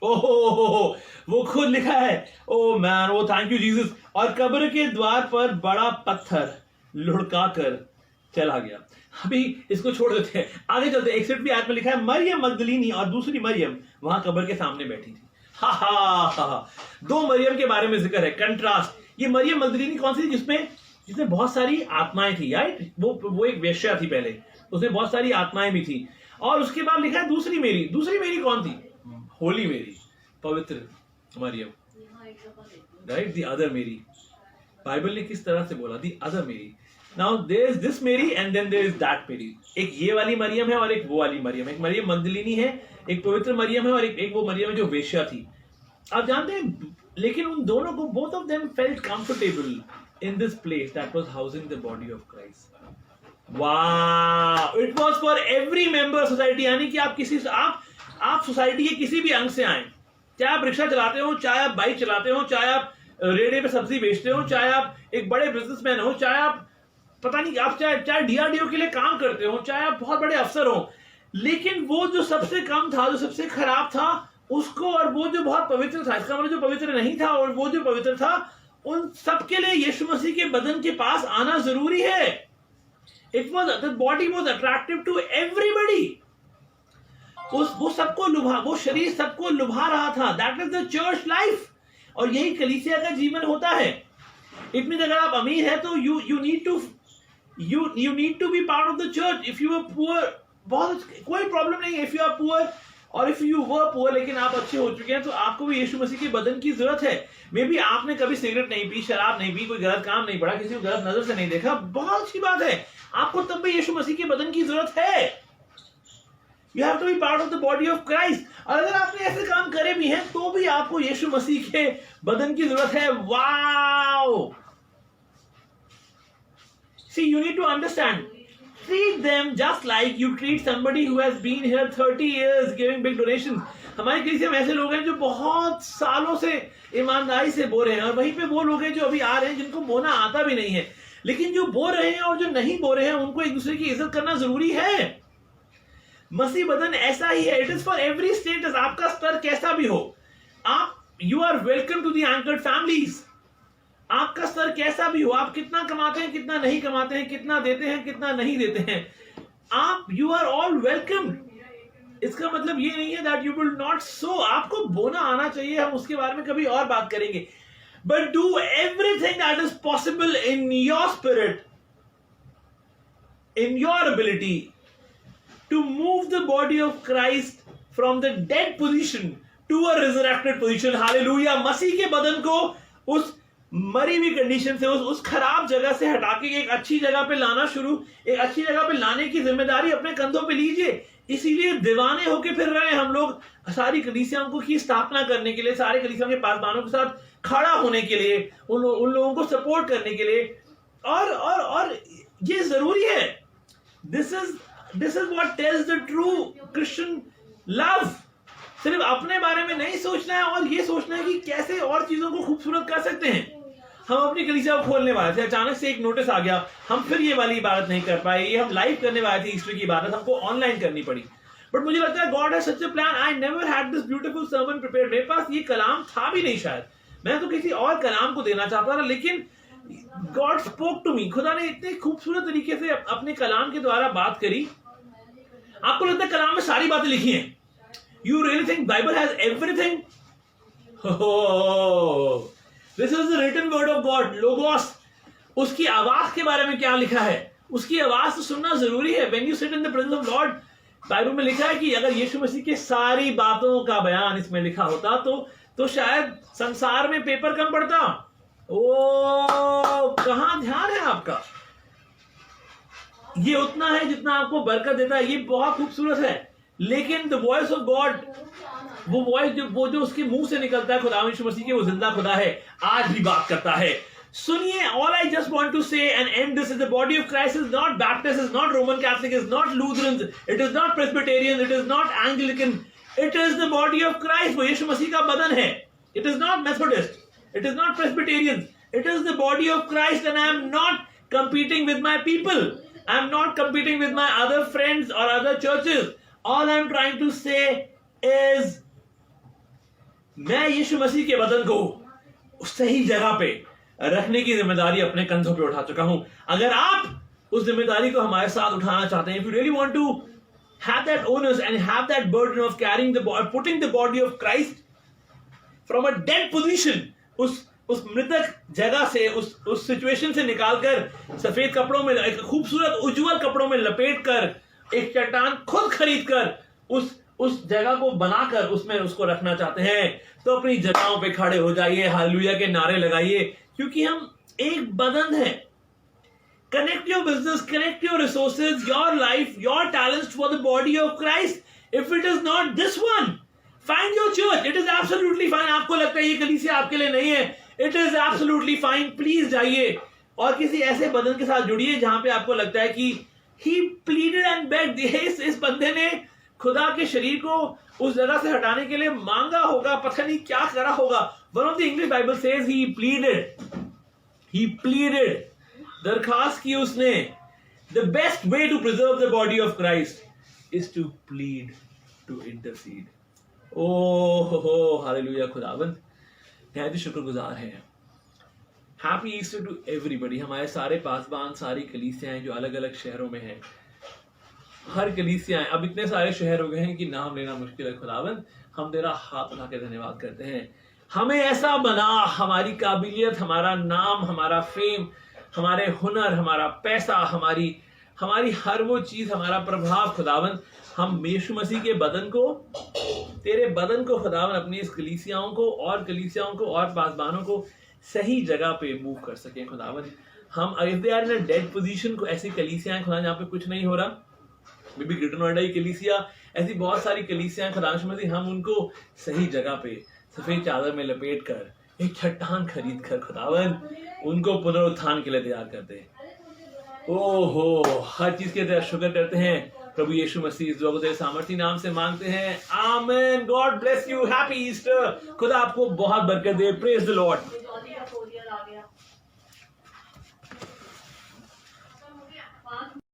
[SPEAKER 4] ओहो, वो खुद लिखा है. Oh man, oh thank you Jesus. और कब्र के द्वार पर बड़ा पत्थर लुढ़का कर चला गया. अभी इसको छोड़ देते हैं, आगे चलते हैं. 61वीं आयत में लिखा है, मरियम मगदलीनी और दूसरी मरियम वहां कब्र के सामने बैठी थी. हा हा हा। 2 मरियम के बारे में जिक्र है, कंट्रास्ट। ये मरियम मगदलीनी कौन सी थी जिसमें बहुत सारी आत्माएं थी, राइट? वो एक वेश्या थी पहले, उसमें बहुत सारी आत्माएं भी थी। और उसके बाद लिखा है दूसरी मेरी कौन थी? होली मेरी, पवित्र मरियम, right? The other Mary. Bible ने किस तरह से बोला? The other Mary. Now there is this Mary and then there is that Mary. एक ये वाली मरियम है और एक वो वाली मरियम। एक मरियम मगदलीनी है, एक पवित्र मरियम है, और एक वो मरियम है जो वेश्या थी। आप जानते हैं, लेकिन उन दोनों को, both of them felt comfortable in this place that was housing the body of Christ. वाह, it was for every member society. यानी कि आप सोसाइटी के किसी भी अंग से आए, चाहे आप रिक्शा चलाते हो, चाहे आप बाइक चलाते हो, चाहे आप रेड़े पे सब्जी बेचते हो, चाहे आप एक बड़े बिजनेसमैन हो, चाहे आप पता नहीं, आप चाहे डीआरडीओ के लिए काम करते हो, चाहे आप बहुत बड़े अफसर हो, लेकिन वो जो सबसे कम था, जो सबसे खराब था, उसको, और वो जो बहुत पवित्र था, इसका मतलब जो पवित्र नहीं था और वो जो पवित्र था, उन सबके लिए यीशु मसीह के बदन के पास आना जरूरी है। It was, the body was attractive to everybody. वो सबको लुभा, वो शरीर सबको लुभा रहा था। That is the church life, और यही कलीसिया का जीवन होता है। इट मीन अगर आप अमीर है तो you need to be part of the church. If you are poor, बहुत कोई प्रॉब्लम नहीं है। इफ यू आर पुअर, और इफ यू वर पुअर, लेकिन आप अच्छे हो चुके हैं, तो आपको भी यीशु मसीह के बदन की जरूरत है। मे बी आपने कभी सिगरेट नहीं पी, शराब नहीं पी, कोई गलत काम नहीं पड़ा, किसी को गलत नजर से नहीं देखा, बहुत अच्छी बात है, आपको तब भी यीशु मसीह के बदन की जरूरत है। You have to be part of the body of Christ. और अगर आपने ऐसे काम करे भी हैं, तो भी आपको यीशु मसीह के बदन की जरूरत है। Wow! See, you need to understand. Treat them just like you treat somebody who has been here 30 years giving big donations. हमारे कलीसिया में ऐसे लोग हैं जो बहुत सालों से ईमानदारी से बो रहे हैं, और वहीं पे वो लोग हैं जो अभी आ रहे हैं जिनको बोना आता भी नहीं है। लेकिन जो बो रहे हैं और जो नहीं बो रहे हैं, उनको एक दूसरे की इज्जत करना जरूरी है। मसीह बदन ऐसा ही है। It is for every status. आपका स्तर कैसा भी हो, you are welcome to the anchored families. आपका स्तर कैसा भी हो, आप कितना कमाते हैं, कितना नहीं कमाते हैं, कितना देते हैं, कितना नहीं देते हैं, यू आर ऑल वेलकम। इसका मतलब ये नहीं है that you will not so. आपको बोना आना चाहिए, हम उसके बारे में कभी और बात करेंगे। But do everything that is possible in your spirit, in your ability to move the body of Christ from the dead position to a resurrected position. Hallelujah. मसीह के बदन को उस मरी हुई कंडीशन से, उस खराब जगह से हटा के एक अच्छी जगह पे लाना एक अच्छी जगह पे लाने की जिम्मेदारी अपने कंधों पे लीजिए। इसीलिए दीवाने होके फिर रहे हैं हम लोग सारी कलीसियाओं की स्थापना करने के लिए, सारे कलीसियाओं के पासबानों के साथ खड़ा होने के लिए, उन लोगों को सपोर्ट करने के लिए, और ये जरूरी है। This is what tells the true Christian love. सिर्फ अपने बारे में नहीं सोचना है, और ये सोचना है कि कैसे और चीजों को खूबसूरत कर सकते हैं। हम अपनी कलीसिया को खोलने वाले थे, अचानक से एक नोटिस आ गया, हम फिर ये वाली इबादत नहीं कर पाए। ये हम लाइव करने वाले थे ईस्टर की इबादत, हमको ऑनलाइन करनी पड़ी। बट मुझे लगता है God has such a plan. I never had this beautiful sermon prepared. मेरे पास ये कलाम था भी नहीं, शायद मैं तो किसी और कलाम को देना चाहता था, लेकिन गॉड स्पोक टू मी। खुदा ने इतने खूबसूरत तरीके से अपने कलाम के द्वारा बात करी। आपको लगता है कलाम में सारी बातें लिखी हैं? You really think Bible has everything? Oh, this is the written word of God, Logos. उसकी आवाज के बारे में क्या लिखा है? उसकी आवाज तो सुनना जरूरी है। When you sit in the presence of Lord, Bible में लिखा है कि अगर यीशु मसीह की सारी बातों का बयान इसमें लिखा होता तो शायद संसार में पेपर कम पड़ता। ओ, कहां ध्यान है आपका? ये उतना है जितना आपको बरकत देता है। ये बहुत खूबसूरत है। लेकिन द वॉइस ऑफ गॉड, वो वॉइस जो उसके मुंह से निकलता है, खुदा यीशु मसीह के, वो जिंदा खुदा है, आज भी बात करता है। सुनिए, all I just want to say and and this is the body of Christ is not Baptist, is not Roman Catholic, is not Lutheran, it is not Presbyterian, it is not Anglican, it is the body of Christ. वो यीशु मसीह का बदन है। It is not Methodist, it is not Presbyterian, it is the body of Christ. And I am not competing with my people, I am not competing with my other friends or other churches. All I am trying to say is मैं यीशु मसीह के बदन को सही जगह पे रखने की जिम्मेदारी अपने कंधों पे उठा चुका हूं। अगर आप उस जिम्मेदारी को हमारे साथ उठाना चाहते हैं, if you really want to have that onus and have that burden of carrying putting the body of Christ from a dead position, उस मृतक जगह से, उस सिचुएशन से निकालकर सफेद कपड़ों में, एक खूबसूरत उज्जवल कपड़ों में लपेट कर, एक चट्टान खुद खरीद कर उस जगह को बनाकर उसमें उसको रखना चाहते हैं, तो अपनी जगहों पे खड़े हो जाइए, हालेलुया के नारे लगाइए, क्योंकि हम एक बदन है। Connect your business, connect your resources, your life, your talents for the body of Christ. If it is not this one, find your church. It is absolutely fine. आपको लगता है ये कलीसिया आपके लिए नहीं है, it is absolutely fine. Please जाइए और किसी ऐसे बदन के साथ जुड़िए जहां पे आपको लगता है कि he pleaded and begged. इस बंदे ने खुदा के शरीर को उस जगह से हटाने के लिए मांगा होगा, पता नहीं क्या करा होगा। One of the English Bible says he pleaded. दरखास्त की उसने। The best way to preserve the body of Christ is to plead, to intercede. Hallelujah खुदावंद, नहायत शुक्रगुजार हैं। Happy Easter to everybody. हमारे सारे पासबान, सारी कलीसियाएं जो अलग अलग शहरों में हैं, हर कलीसियाएं, अब इतने सारे शहर हो गए हैं कि नाम लेना मुश्किल है। खुदावंद, हम तेरा हाथ उठा के धन्यवाद करते हैं। हमें ऐसा बना, हमारी काबिलियत, हमारा नाम, हमारा फेम, हमारे हुनर, हमारा पैसा, हमारी हर वो चीज, हमारा प्रभाव खुदावंद, हम यीशु मसीह के बदन को, तेरे बदन को खुदावंद, अपनी इस कलीसियाओं को और पासबानों को सही जगह पे मूव कर सकें खुदावंद। हम if they are in a dead position, को ऐसी कलीसियाएं खुदा जहाँ पे कुछ नहीं हो रहा, मे बी ग्रेटर नोएडा की कलीसिया, ऐसी बहुत सारी कलीसियाएं खुदा मसीह, हम उनको सही जगह पे सफेद चादर में लपेट कर, एक चट्टान खरीद कर खुदावंद, उनको पुनरुत्थान के लिए तैयार करते हैं। हर चीज के लिए शुक्र करते हैं। प्रभु यीशु मसीह इस दुआ को तेरे सामर्थी नाम से मांगते हैं, आमीन। God bless you, happy Easter. खुदा आपको बहुत बरकत दे। Praise the Lord.